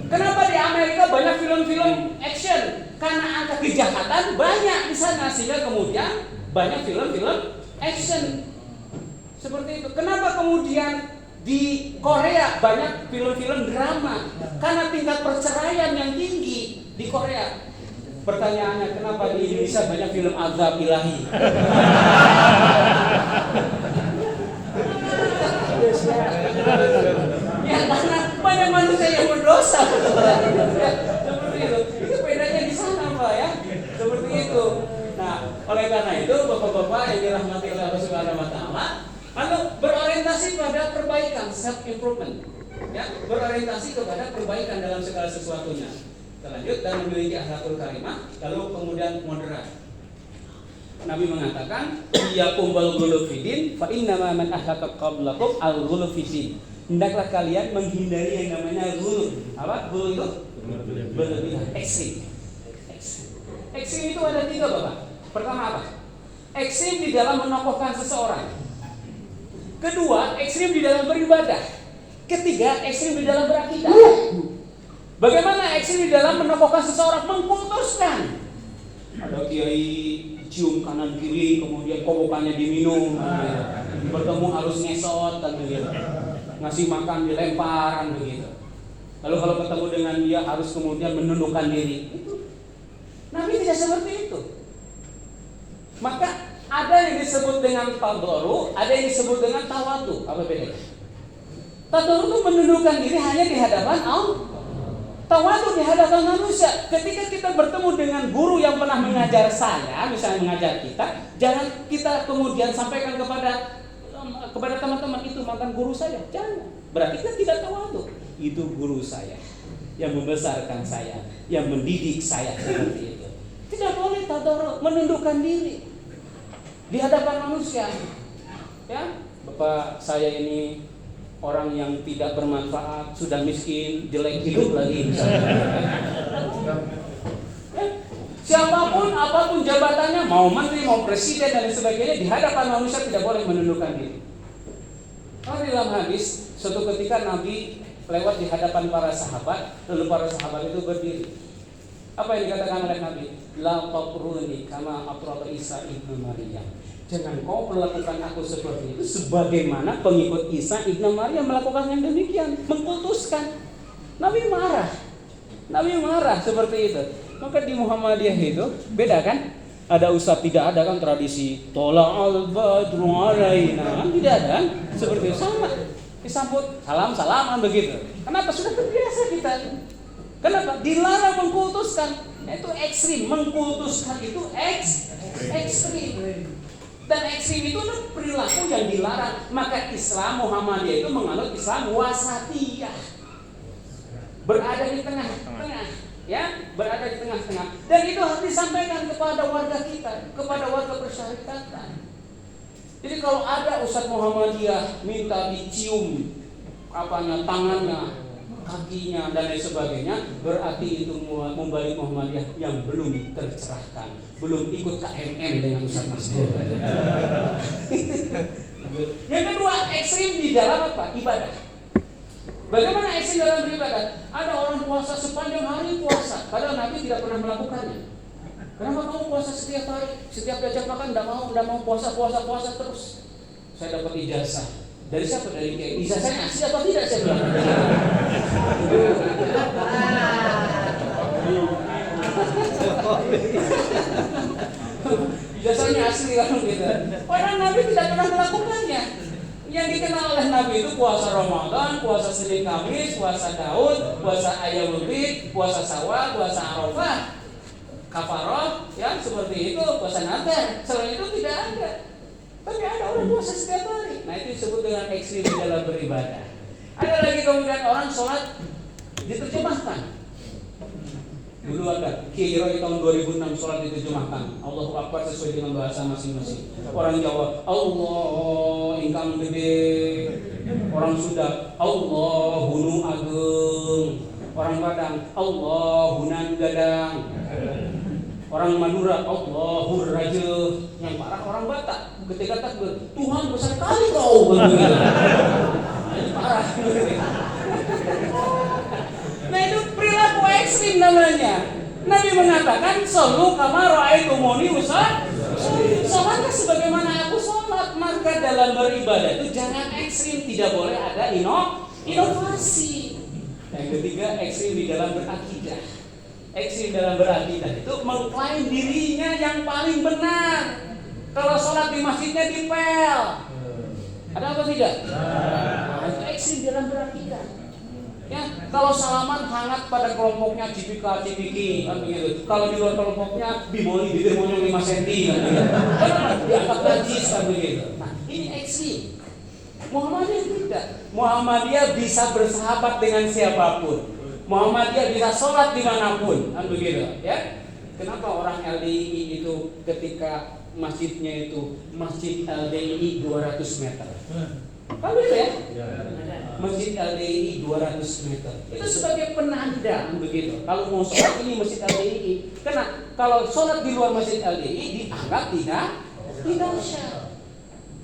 Speaker 1: Kenapa di Amerika banyak film-film action? Karena angka kejahatan banyak di sana, sehingga kemudian banyak film-film action. Seperti itu. Kenapa kemudian di Korea banyak film-film drama? Karena tingkat perceraian yang tinggi di Korea. Pertanyaannya, kenapa di Indonesia banyak film azab ilahi? Ya karena banyak manusia yang berdosa. Seperti itu. Itu bedanya di sana, Pak ya. Seperti itu. Nah, oleh karena itu Bapak-bapak yang dirahmati oleh Allah Subhanahu wa taala, lalu berorientasi pada perbaikan, self improvement. Ya, berorientasi kepada perbaikan dalam segala sesuatunya. Lanjut, dan memiliki akhlakul karimah, lalu kemudian moderat. Nabi mengatakan, "Iyyakum wal ghulu fid fa innama man ahlaka qablakum al ghulu fid." Hendaklah kalian menghindari yang namanya ghulu. Apa? Ghulu itu berlebihan, ekstrim. Ekstrim itu ada 3, Bapak. Pertama apa? Ekstrim di dalam menokohkan seseorang. Kedua, ekstrim di dalam beribadah. Ketiga, ekstrim di dalam berakidah. Bagaimana ekstrim di dalam menokohkan seseorang? Mengkultuskan. Ada kiai cium kanan kiri, kemudian kobokannya diminum, bertemu harus ngesot, kan begitu. Ngasih makan dilempar, kan begitu. Lalu kalau ketemu dengan dia harus kemudian menundukkan diri. Itu Nabi tidak seperti itu. Maka ada yang disebut dengan tadoru, ada yang disebut dengan tawadu. Apa bedanya? Tadoru itu menundukkan diri hanya di hadapan Allah. Tawadu di hadapan manusia. Ketika kita bertemu dengan guru yang pernah mengajar saya, misalnya mengajar kita, jangan kita kemudian sampaikan kepada teman-teman, itu mantan guru saya. Jangan. Berarti kita tidak tawadu. Itu guru saya yang membesarkan saya, yang mendidik saya, seperti itu. Tidak boleh tadarus, menundukkan diri di hadapan manusia. Ya, Bapak saya ini orang yang tidak bermanfaat, sudah miskin, jelek hidup lagi misalnya. Siapapun, apapun jabatannya, mau menteri, mau presiden dan sebagainya, di hadapan manusia tidak boleh menundukkan diri. Kalau di dalam hadis, suatu ketika Nabi lewat di hadapan para sahabat, lalu para sahabat itu berdiri. Apa yang dikatakan oleh Nabi? La taqruni kama atrata Isa ibnu Maryam. Jangan kau melakukan aku seperti itu sebagaimana pengikut Isa ibnu Maryam melakukan yang demikian, mengkultuskan. Nabi marah seperti itu. Maka di Muhammadiyah itu beda kan? Ada usap, tidak ada kan tradisi tola'al badru alaina, kan tidak ada kan? Seperti itu sama. Disambut salam-salaman begitu. Kenapa? Sudah terbiasa kita. Kenapa? Dilarang mengkultuskan. Itu ekstrim, mengkultuskan itu ekstrim. Dan ekstrim itu adalah perilaku yang dilarang. Maka Islam Muhammadiyah itu menganut Islam wasatiyah. Berada di tengah-tengah, ya, berada di tengah-tengah. Dan itu harus disampaikan kepada warga kita, kepada warga persyarikatan. Jadi kalau ada Ustadz Muhammadiyah minta dicium tangannya, kakinya dan lain sebagainya, berarti itu membalik Muhammadiyah yang belum tercerahkan, belum ikut KMM dengan Ustadz Masdur. Yang kedua, ekstrim di dalam apa? Ibadah. Bagaimana ekstrim dalam beribadah? Ada orang puasa sepanjang hari puasa, padahal Nabi tidak pernah melakukannya. Kenapa kamu puasa setiap hari? Setiap diajak makan tidak mau puasa terus. Saya dapat ijazah. Dari siapa? Dari kiai. Ijazahnya asli apa tidak? Saya bilang. Ijazahnya asli kan gitu. Padahal Nabi tidak pernah melakukannya. Yang dikenal oleh Nabi itu puasa Ramadan, puasa Senin Kamis, puasa Daud, puasa Ayyamul Bid, puasa Syawal, puasa Arafah, kafarah, ya seperti itu, puasa Natal. Selain itu tidak ada. Tapi ada orang puasa setiap hari. Nah itu disebut dengan ekstrim dalam beribadah. Ada lagi kemudian orang sholat diterjemahkan. Dulu ada Kiai Roy tahun 2006 sholat diterjemahkan. Allahu Akbar sesuai dengan bahasa masing-masing. Orang Jawa Allah ingkang gede. Orang Sunda Allah hunu ageng. Orang Padang Allah hunan gadang. Orang Madura Allahur raja. Yang parah orang Batak ketika takbir Tuhan besar kali kau. Ini parah. Nah itu perilaku ekstrim namanya. Nabi mengatakan solu kama ra'aitumuni sholatlah sebagaimana aku sholat. Maka dalam beribadah itu jangan ekstrim, tidak boleh ada inovasi. Yang ketiga, ekstrim di dalam berakidah. Ekstrim dalam berakidah itu mengklaim dirinya yang paling benar. Kalau sholat di masjidnya dipel. Ada apa tidak? Nah, itu ekstrim dalam berakidah. Ya, kalau salaman hangat pada kelompoknya cipika-cipiki kan begitu. Kalau di luar kelompoknya bimoli bibir monyong 5 cm kan begitu. Kan dianggap najis kan begitu. Nah, ini ekstrim. Muhammadiyah tidak. Muhammadiyah bisa bersahabat dengan siapapun. Muhammadiyah bisa sholat dimanapun kan begitu, ya. Kenapa orang LDII itu ketika masjidnya itu Masjid LDII 200 meter? Kan begitu ya? Masjid LDII 200 meter. Itu sebagai penanda begitu. Kalau mau sholat ini Masjid LDII. Karena kalau sholat di luar Masjid LDII dianggap tidak syah.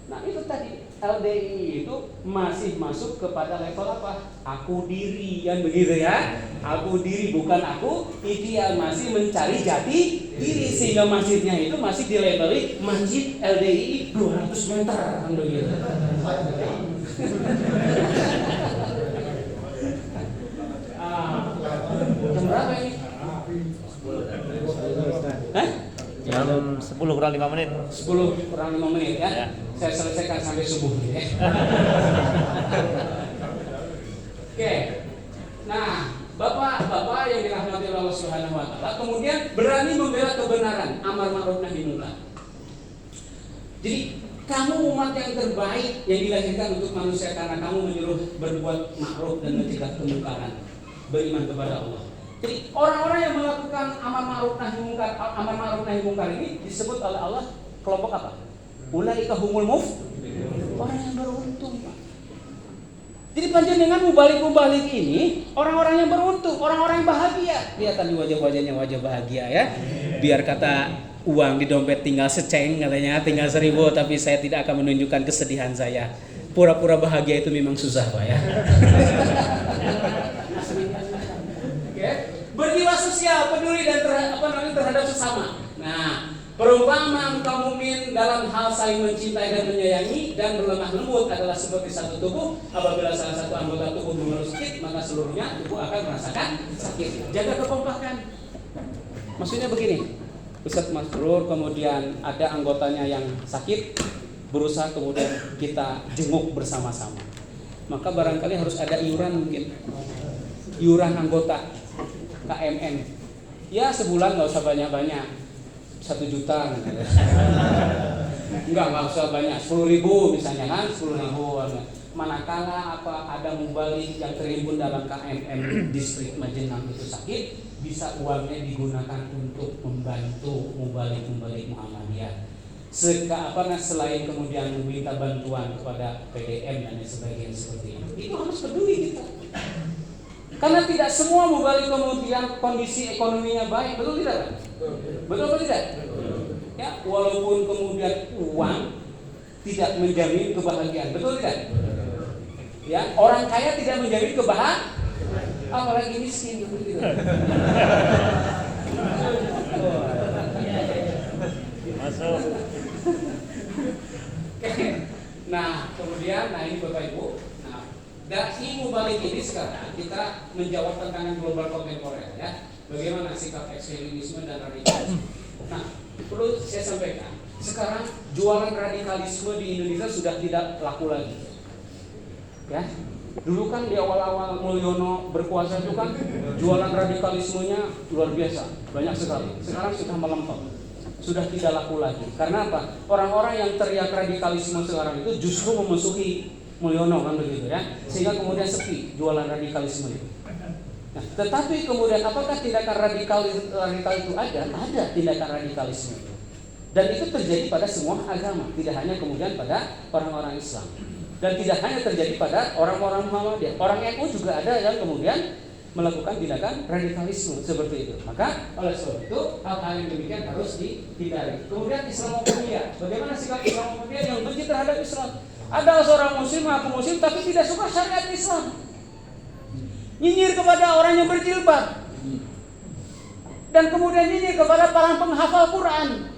Speaker 1: Nah itu tadi LDII itu masih masuk kepada level apa? Aku diri kan begitu ya. Aku diri bukan aku ideal, masih mencari jati diri sehingga masjidnya itu masih dilabeli Masjid LDII 200 meter kan begitu. Jam berapa ini?
Speaker 2: Jam 10 kurang 5 menit.
Speaker 1: 10 kurang 5 menit ya. Saya selesaikan sampai subuh ya. Oke. Nah, Bapak-bapak yang dirahmati Allah Subhanahu wa taala, kemudian berani membela kebenaran, amar ma'ruf nahi munkar. Jadi kamu umat yang terbaik yang dilahirkan untuk manusia karena kamu menyuruh berbuat ma'ruf dan mencegah kemungkaran, beriman kepada Allah. Jadi orang-orang yang melakukan amar ma'ruf nahi munkar ini disebut oleh Allah kelompok apa? Ulaika humul orang yang beruntung, Pak. Jadi panjenengan mubalik ini orang-orang yang beruntung, orang-orang yang bahagia. Kelihatan di wajah-wajahnya wajah bahagia ya. Biar kata uang di dompet tinggal seceng katanya, tinggal 1000, tapi saya tidak akan menunjukkan kesedihan saya. Pura-pura bahagia itu memang susah, Pak ya. Oke. berjiwa sosial, peduli dan terhadap sesama. Nah, perumpamaan kaum mukmin dalam hal saling mencintai dan menyayangi dan berlemah lembut adalah seperti satu tubuh. Apabila salah satu anggota tubuh mengeluh sakit, maka seluruhnya tubuh akan merasakan sakit. Jaga kekompakan. Maksudnya begini, Ustadz Masrur kemudian ada anggotanya yang sakit, berusaha kemudian kita jenguk bersama-sama. Maka barangkali harus ada iuran mungkin, iuran anggota KMN. Ya sebulan nggak usah banyak-banyak, 1 juta. Enggak usah banyak, 10.000 misalnya kan, 10.000. Manakala ada mubalik yang terhimpun dalam KMN distrik Majenang itu sakit, bisa uangnya digunakan untuk membantu mubalik Muhammadiyah. Selain kemudian meminta bantuan kepada PDM dan sebagainya seperti itu harus peduli kita. Karena tidak semua mubalik kemudian kondisi ekonominya baik, betul tidak? Betul atau tidak? Ya, walaupun kemudian uang tidak menjamin kebahagiaan, betul tidak? Ya, orang kaya tidak menjamin kebahagiaan, apalagi miskin gitu.
Speaker 2: Masuk.
Speaker 1: Nah, kemudian, ini Bapak Ibu. Nah, dari mubalik ini sekarang kita menjawab tantangan global kontemporer ya. Bagaimana sikap ekstremisme dan radikalisme. Nah, perlu saya sampaikan, sekarang jualan radikalisme di Indonesia sudah tidak laku lagi. Ya. Dulu kan di awal-awal Mulyono berkuasa itu kan jualan radikalismenya luar biasa, banyak sekali. Sekarang sudah melempem, sudah tidak laku lagi. Karena apa? Orang-orang yang teriak radikalisme sekarang itu justru memusuhi Mulyono kan begitu ya, sehingga kemudian sepi jualan radikalisme itu. Nah, tetapi kemudian apakah tindakan radikal itu ada? Ada tindakan radikalisme itu. Dan itu terjadi pada semua agama, tidak hanya kemudian pada orang-orang Islam. Dan tidak hanya terjadi pada orang-orang Muhammadiyah. Orang NU juga ada yang kemudian melakukan tindakan radikalisme seperti itu. Maka oleh sebab itu hal-hal yang demikian harus dihindari. Kemudian Islamofobia. Bagaimana sikap Islamofobia yang benci terhadap Islam? Ada seorang muslim mengaku muslim tapi tidak suka syariat Islam. Nyinyir kepada orang yang berjilbab. Dan kemudian nyinyir kepada para penghafal Quran.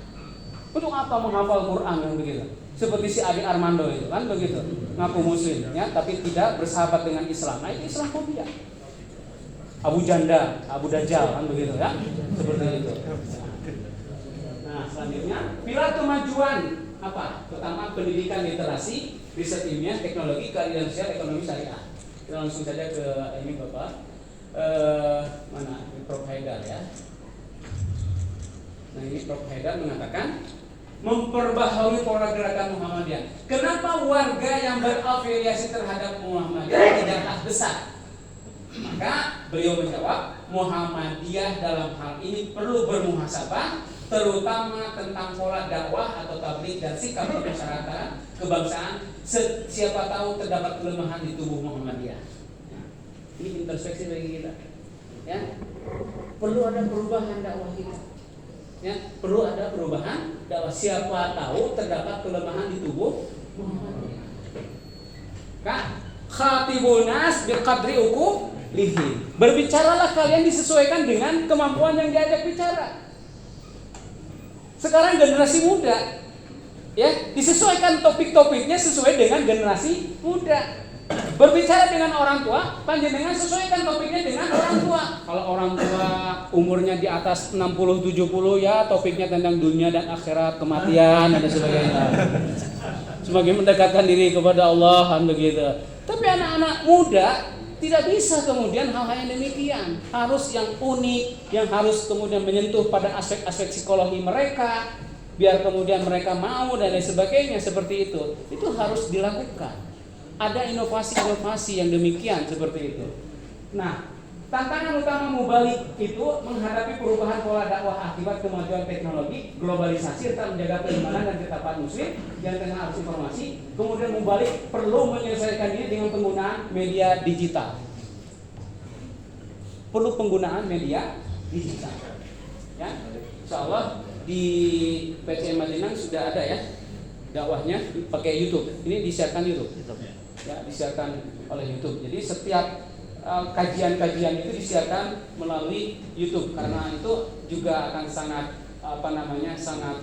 Speaker 1: Untuk apa menghafal Quran yang begitu? Seperti si Adi Armando itu kan begitu, ngaku muslim ya, tapi tidak bersahabat dengan Islam. Nah itu Islamofobia. Abu Janda, Abu Dajjal kan begitu ya, seperti itu. Nah selanjutnya pilar kemajuan apa? Pertama pendidikan literasi, riset ilmiah, teknologi, keadilan sosial, ekonomi syariah. Kita langsung saja ke ini Bapak, mana Prof Haidar ya. Nah ini Prof Haidar mengatakan memperbaharui pola gerakan Muhammadiyah. Kenapa warga yang berafiliasi terhadap Muhammadiyah tidaklah besar? Maka beliau menjawab, Muhammadiyah dalam hal ini perlu bermuhasabah, terutama tentang pola dakwah atau tabligh dan sikap kemasyarakatan, kebangsaan. Siapa tahu terdapat kelemahan di tubuh Muhammadiyah. Nah, ini introspeksi bagi kita. Ya, perlu ada perubahan dakwah kita. Ya, perlu ada perubahan dakwah. Siapa tahu terdapat kelemahan di tubuh Muhammadiyah. Kak, khatibunas biqadri uqulihim. Berbicaralah kalian disesuaikan dengan kemampuan yang diajak bicara. Sekarang generasi muda ya, disesuaikan topik-topiknya sesuai dengan generasi muda. Berbicara dengan orang tua, panjenengan sesuaikan topiknya dengan orang tua. Kalau orang tua umurnya di atas 60-70 ya topiknya tentang dunia dan akhirat, kematian dan sebagainya. Sebagai mendekatkan diri kepada Allah kan begitu. Tapi anak-anak muda tidak bisa kemudian hal-hal yang demikian. Harus yang unik, yang harus kemudian menyentuh pada aspek-aspek psikologi mereka, biar kemudian mereka mau dan lain sebagainya seperti itu. Itu harus dilakukan. Ada inovasi-inovasi yang demikian seperti itu. Nah, tantangan utama mubalik itu menghadapi perubahan pola dakwah akibat kemajuan teknologi, globalisasi serta menjaga keimanan dan ketakwaan muslim yang tengah arus informasi. Kemudian mubalik perlu menyelesaikan diri dengan penggunaan media digital. Perlu penggunaan media digital. Ya, insyaallah di PCM Majenang sudah ada ya dakwahnya pakai YouTube. Ini disiarkan YouTube. Ya, disiarkan oleh YouTube. Jadi setiap kajian-kajian itu disiarkan melalui YouTube, karena itu juga akan sangat sangat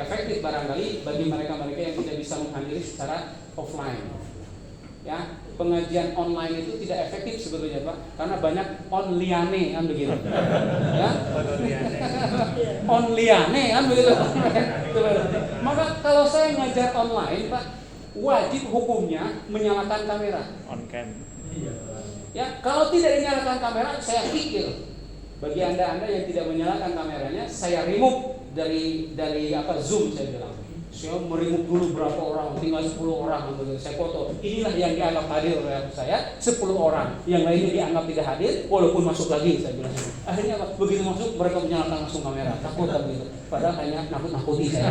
Speaker 1: efektif barangkali bagi mereka-mereka yang tidak bisa menghadiri secara offline. Ya, pengajian online itu tidak efektif sebetulnya Pak, karena banyak onliane kan begitu. Ya, onliane kan begitu. Maka kalau saya ngajar online Pak, wajib hukumnya menyalakan kamera.
Speaker 2: On cam.
Speaker 1: Ya, kalau tidak dinyalakan kamera, saya pikir bagi anda yang tidak menyalakan kameranya, saya remove dari Zoom, saya bilang. Saya merimove dulu berapa orang, tinggal 10 orang, saya foto. Inilah yang dianggap hadir oleh saya, 10 orang. Yang lainnya dianggap tidak hadir, walaupun masuk lagi, saya bilang. Akhirnya apa? Begitu masuk, mereka menyalakan langsung kamera. Takut kan gitu. Padahal hanya nakut-nakuti saya.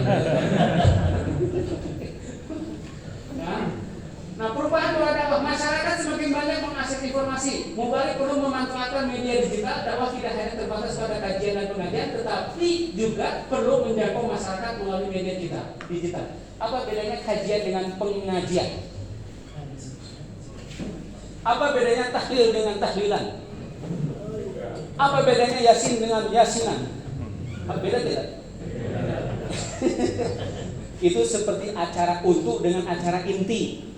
Speaker 1: Nah, perubahan berdakwah, masyarakat semakin banyak mengakses informasi. Mubalik perlu memanfaatkan media digital. Dakwah tidak hanya terbatas pada kajian dan pengajian, tetapi juga perlu menjangkau masyarakat melalui media digital. Apa bedanya kajian dengan pengajian? Apa bedanya tahlil dengan tahlilan? Apa bedanya yasin dengan yasinan? Beda tidak? Itu seperti acara untuk dengan acara inti.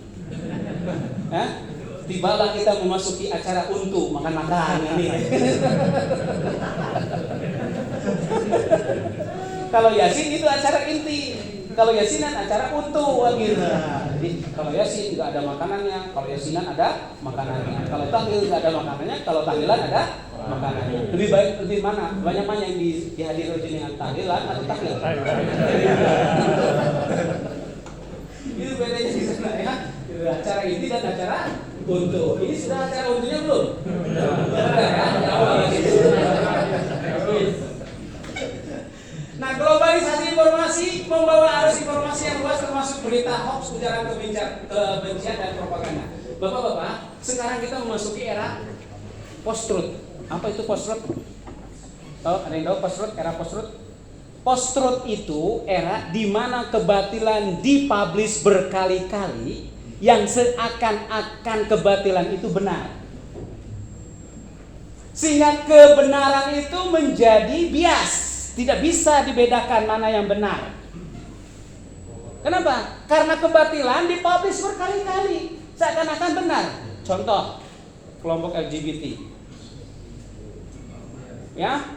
Speaker 1: Tibalah kita memasuki acara untuk makan-makan ini. Kalau yasin itu acara inti, kalau yasinan acara untuk gitu. Jadi kalau yasin nggak ada makanannya, kalau yasinan ada makanannya. Kalau tahlil nggak ada makanannya, kalau tahlilan ada makanannya. Lebih mana? Banyak mana yang dihadiri dengan tahlilan atau tahlil? Itu bedanya di sana ya. Acara inti dan acara untuk. Ini sudah acara untuknya belum? Nah, globalisasi informasi membawa arus informasi yang luas, termasuk berita hoax, ujaran kebencian dan propaganda. Bapak-bapak, sekarang kita memasuki era post-truth. Apa itu post-truth? Tahu? Ada yang tahu post-truth? Era post-truth? Post-truth itu era di mana kebatilan dipublish berkali-kali, yang seakan-akan kebatilan itu benar, sehingga kebenaran itu menjadi bias, tidak bisa dibedakan mana yang benar. Kenapa? Karena kebatilan dipublish berkali-kali, seakan-akan benar. Contoh, kelompok LGBT, ya,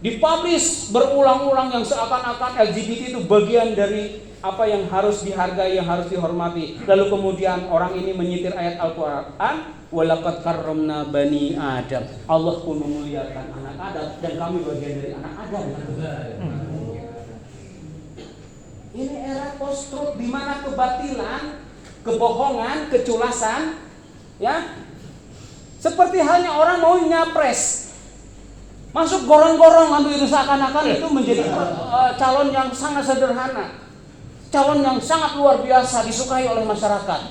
Speaker 1: dipublish berulang-ulang yang seakan-akan LGBT itu bagian dari apa yang harus dihargai, yang harus dihormati. Lalu kemudian orang ini menyitir ayat Al-Quran, walaqad karramna bani Adam. Allah pun memuliakan anak Adam dan kami bagian dari anak Adam. Ini era post-truth di mana kebatilan, kebohongan, keculasan, ya, seperti halnya orang mau nyapres, masuk gorong-gorong, ambil itu seakan-akan itu menjadi calon yang sangat sederhana, calon yang sangat luar biasa disukai oleh masyarakat.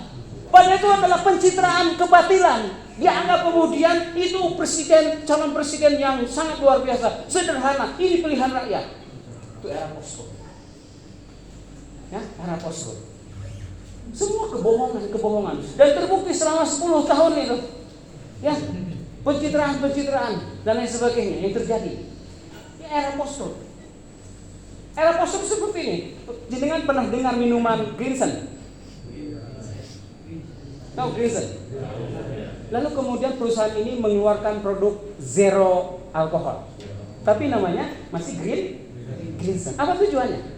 Speaker 1: Padahal itu adalah pencitraan kebatilan. Dianggap kemudian itu calon presiden yang sangat luar biasa, sederhana. Ini pilihan rakyat. Itu era post-truth. Ya, era post-truth. Semua kebohongan dan terbukti selama 10 tahun itu. Ya, pencitraan dan lain sebagainya yang terjadi. Ini era post-truth. Era post-truth seperti ini. Jenengan pernah dengar minuman Greensen? Tahu Greensen? Lalu kemudian perusahaan ini mengeluarkan produk zero alkohol, tapi namanya masih Greensen. Apa tujuannya?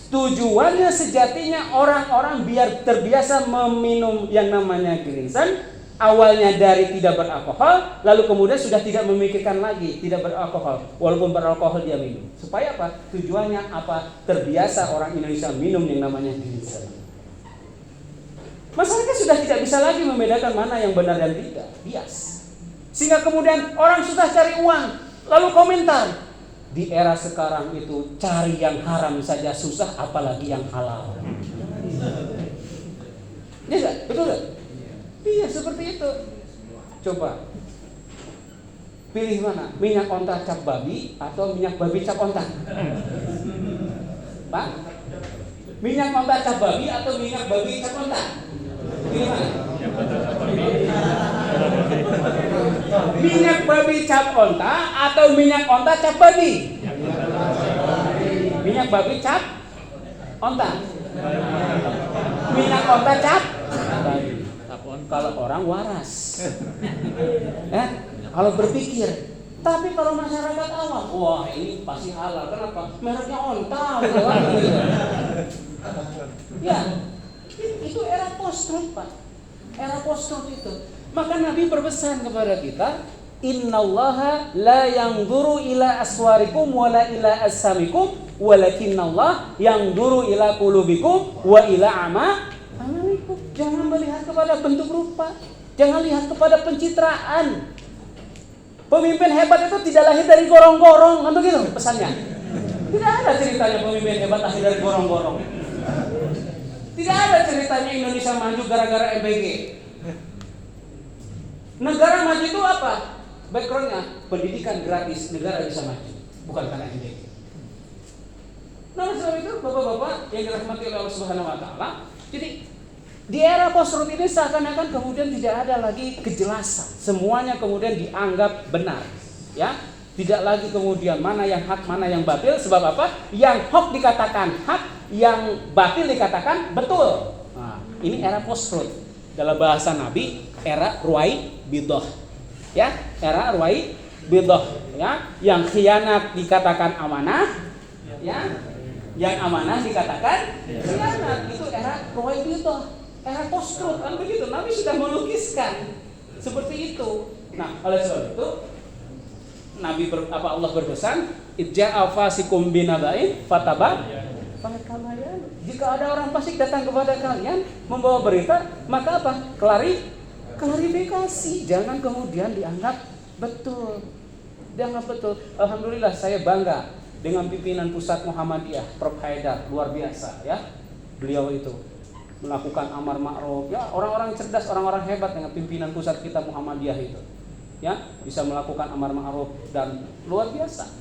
Speaker 1: Tujuannya sejatinya orang-orang biar terbiasa meminum yang namanya Greensen. Awalnya dari tidak beralkohol, lalu kemudian sudah tidak memikirkan lagi tidak beralkohol, walaupun beralkohol dia minum. Supaya apa? Tujuannya apa? Terbiasa orang Indonesia minum yang namanya Greensen. Masyarakat sudah tidak bisa lagi membedakan mana yang benar dan tidak, bias. Sehingga kemudian orang susah cari uang, lalu komentar. Di era sekarang itu cari yang haram saja susah, apalagi yang halal. Iya, betul gak? Iya, seperti itu. Coba pilih mana? Minyak onta cap babi atau minyak babi cap onta? Pak? Minyak onta cap babi atau minyak babi cap onta? Pilih mana? Minyak babi cap onta atau minyak onta cap babi? Minyak babi cap onta. Minyak onta cap babi. Kalau orang waras, kalau berpikir. Tapi kalau masyarakat awam, wah ini pasti halal. Kenapa? Mereknya onta. Ya, itu era post-truth, Pak. Era post-truth itu. Maka Nabi berpesan kepada kita, innallaha la yanzuru ila aswarikum wala ila assamikum walakinnallah yanzuru ila qulubikum wa ila amalikum. Jangan melihat kepada bentuk rupa, jangan lihat kepada pencitraan. Pemimpin hebat itu tidak lahir dari gorong-gorong, kan begitu pesannya. Tidak ada ceritanya pemimpin hebat lahir dari gorong-gorong. Tidak ada ceritanya Indonesia maju gara-gara MBG. Negara maju itu apa? Backgroundnya pendidikan gratis, negara bisa maju, bukan karena MBG. Nah, sebab itu bapak-bapak yang dirahmati oleh Allah Subhanahu Wa Taala, jadi di era post-truth ini seakan-akan kemudian tidak ada lagi kejelasan, semuanya kemudian dianggap benar, ya. Tidak lagi kemudian mana yang hak, mana yang batil. Sebab apa? Yang hak dikatakan hak, yang batil dikatakan betul. Nah, ini era post-truth. Dalam bahasa Nabi, era ruwai bidah. Ya, era ruwai bidah, ya. Yang khianat dikatakan amanah, ya. Yang amanah dikatakan khianat. Itu era ruwai bidah. Era post-truth, kan begitu. Nabi sudah melukiskan seperti itu. Nah, oleh sebab itu Allah berpesan, idja'a fasikum binaba'in fatabayyanu. Jika ada orang fasik datang kepada kalian membawa berita, maka apa? Klarifikasi. Jangan kemudian dianggap betul. Alhamdulillah saya bangga dengan pimpinan pusat Muhammadiyah, Prof. Haidar, luar biasa, ya. Beliau itu melakukan amar ma'ruf, ya, orang-orang cerdas, orang-orang hebat dengan pimpinan pusat kita Muhammadiyah itu, ya, bisa melakukan amar ma'ruf dan luar biasa.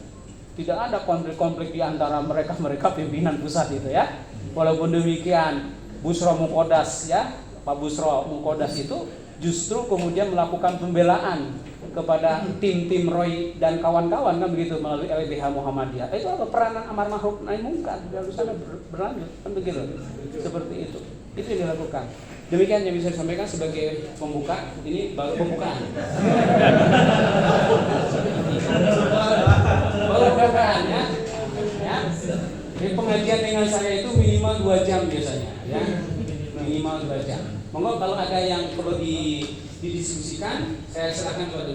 Speaker 1: Tidak ada konflik-konflik di antara mereka pimpinan pusat itu, ya. Walaupun demikian, Busro Mukodas, ya, Pak Busro Mukodas itu justru kemudian melakukan pembelaan kepada tim-tim Roy dan kawan-kawan, kan begitu, melalui LBH Muhammadiyah. Itu apa? Peranan amar ma'ruf nahi munkar di sana berlanjut, kan begitu. Seperti itu. Itu yang dilakukan. Demikian yang bisa disampaikan sebagai pembuka. Ini baru pembukaan. Baru pembukaan, ya. Jadi pengajian dengan saya itu minimal 2 jam biasanya, ya. Minimal 2 jam. Monggo kalau ada yang perlu didiskusikan, saya silakan kepada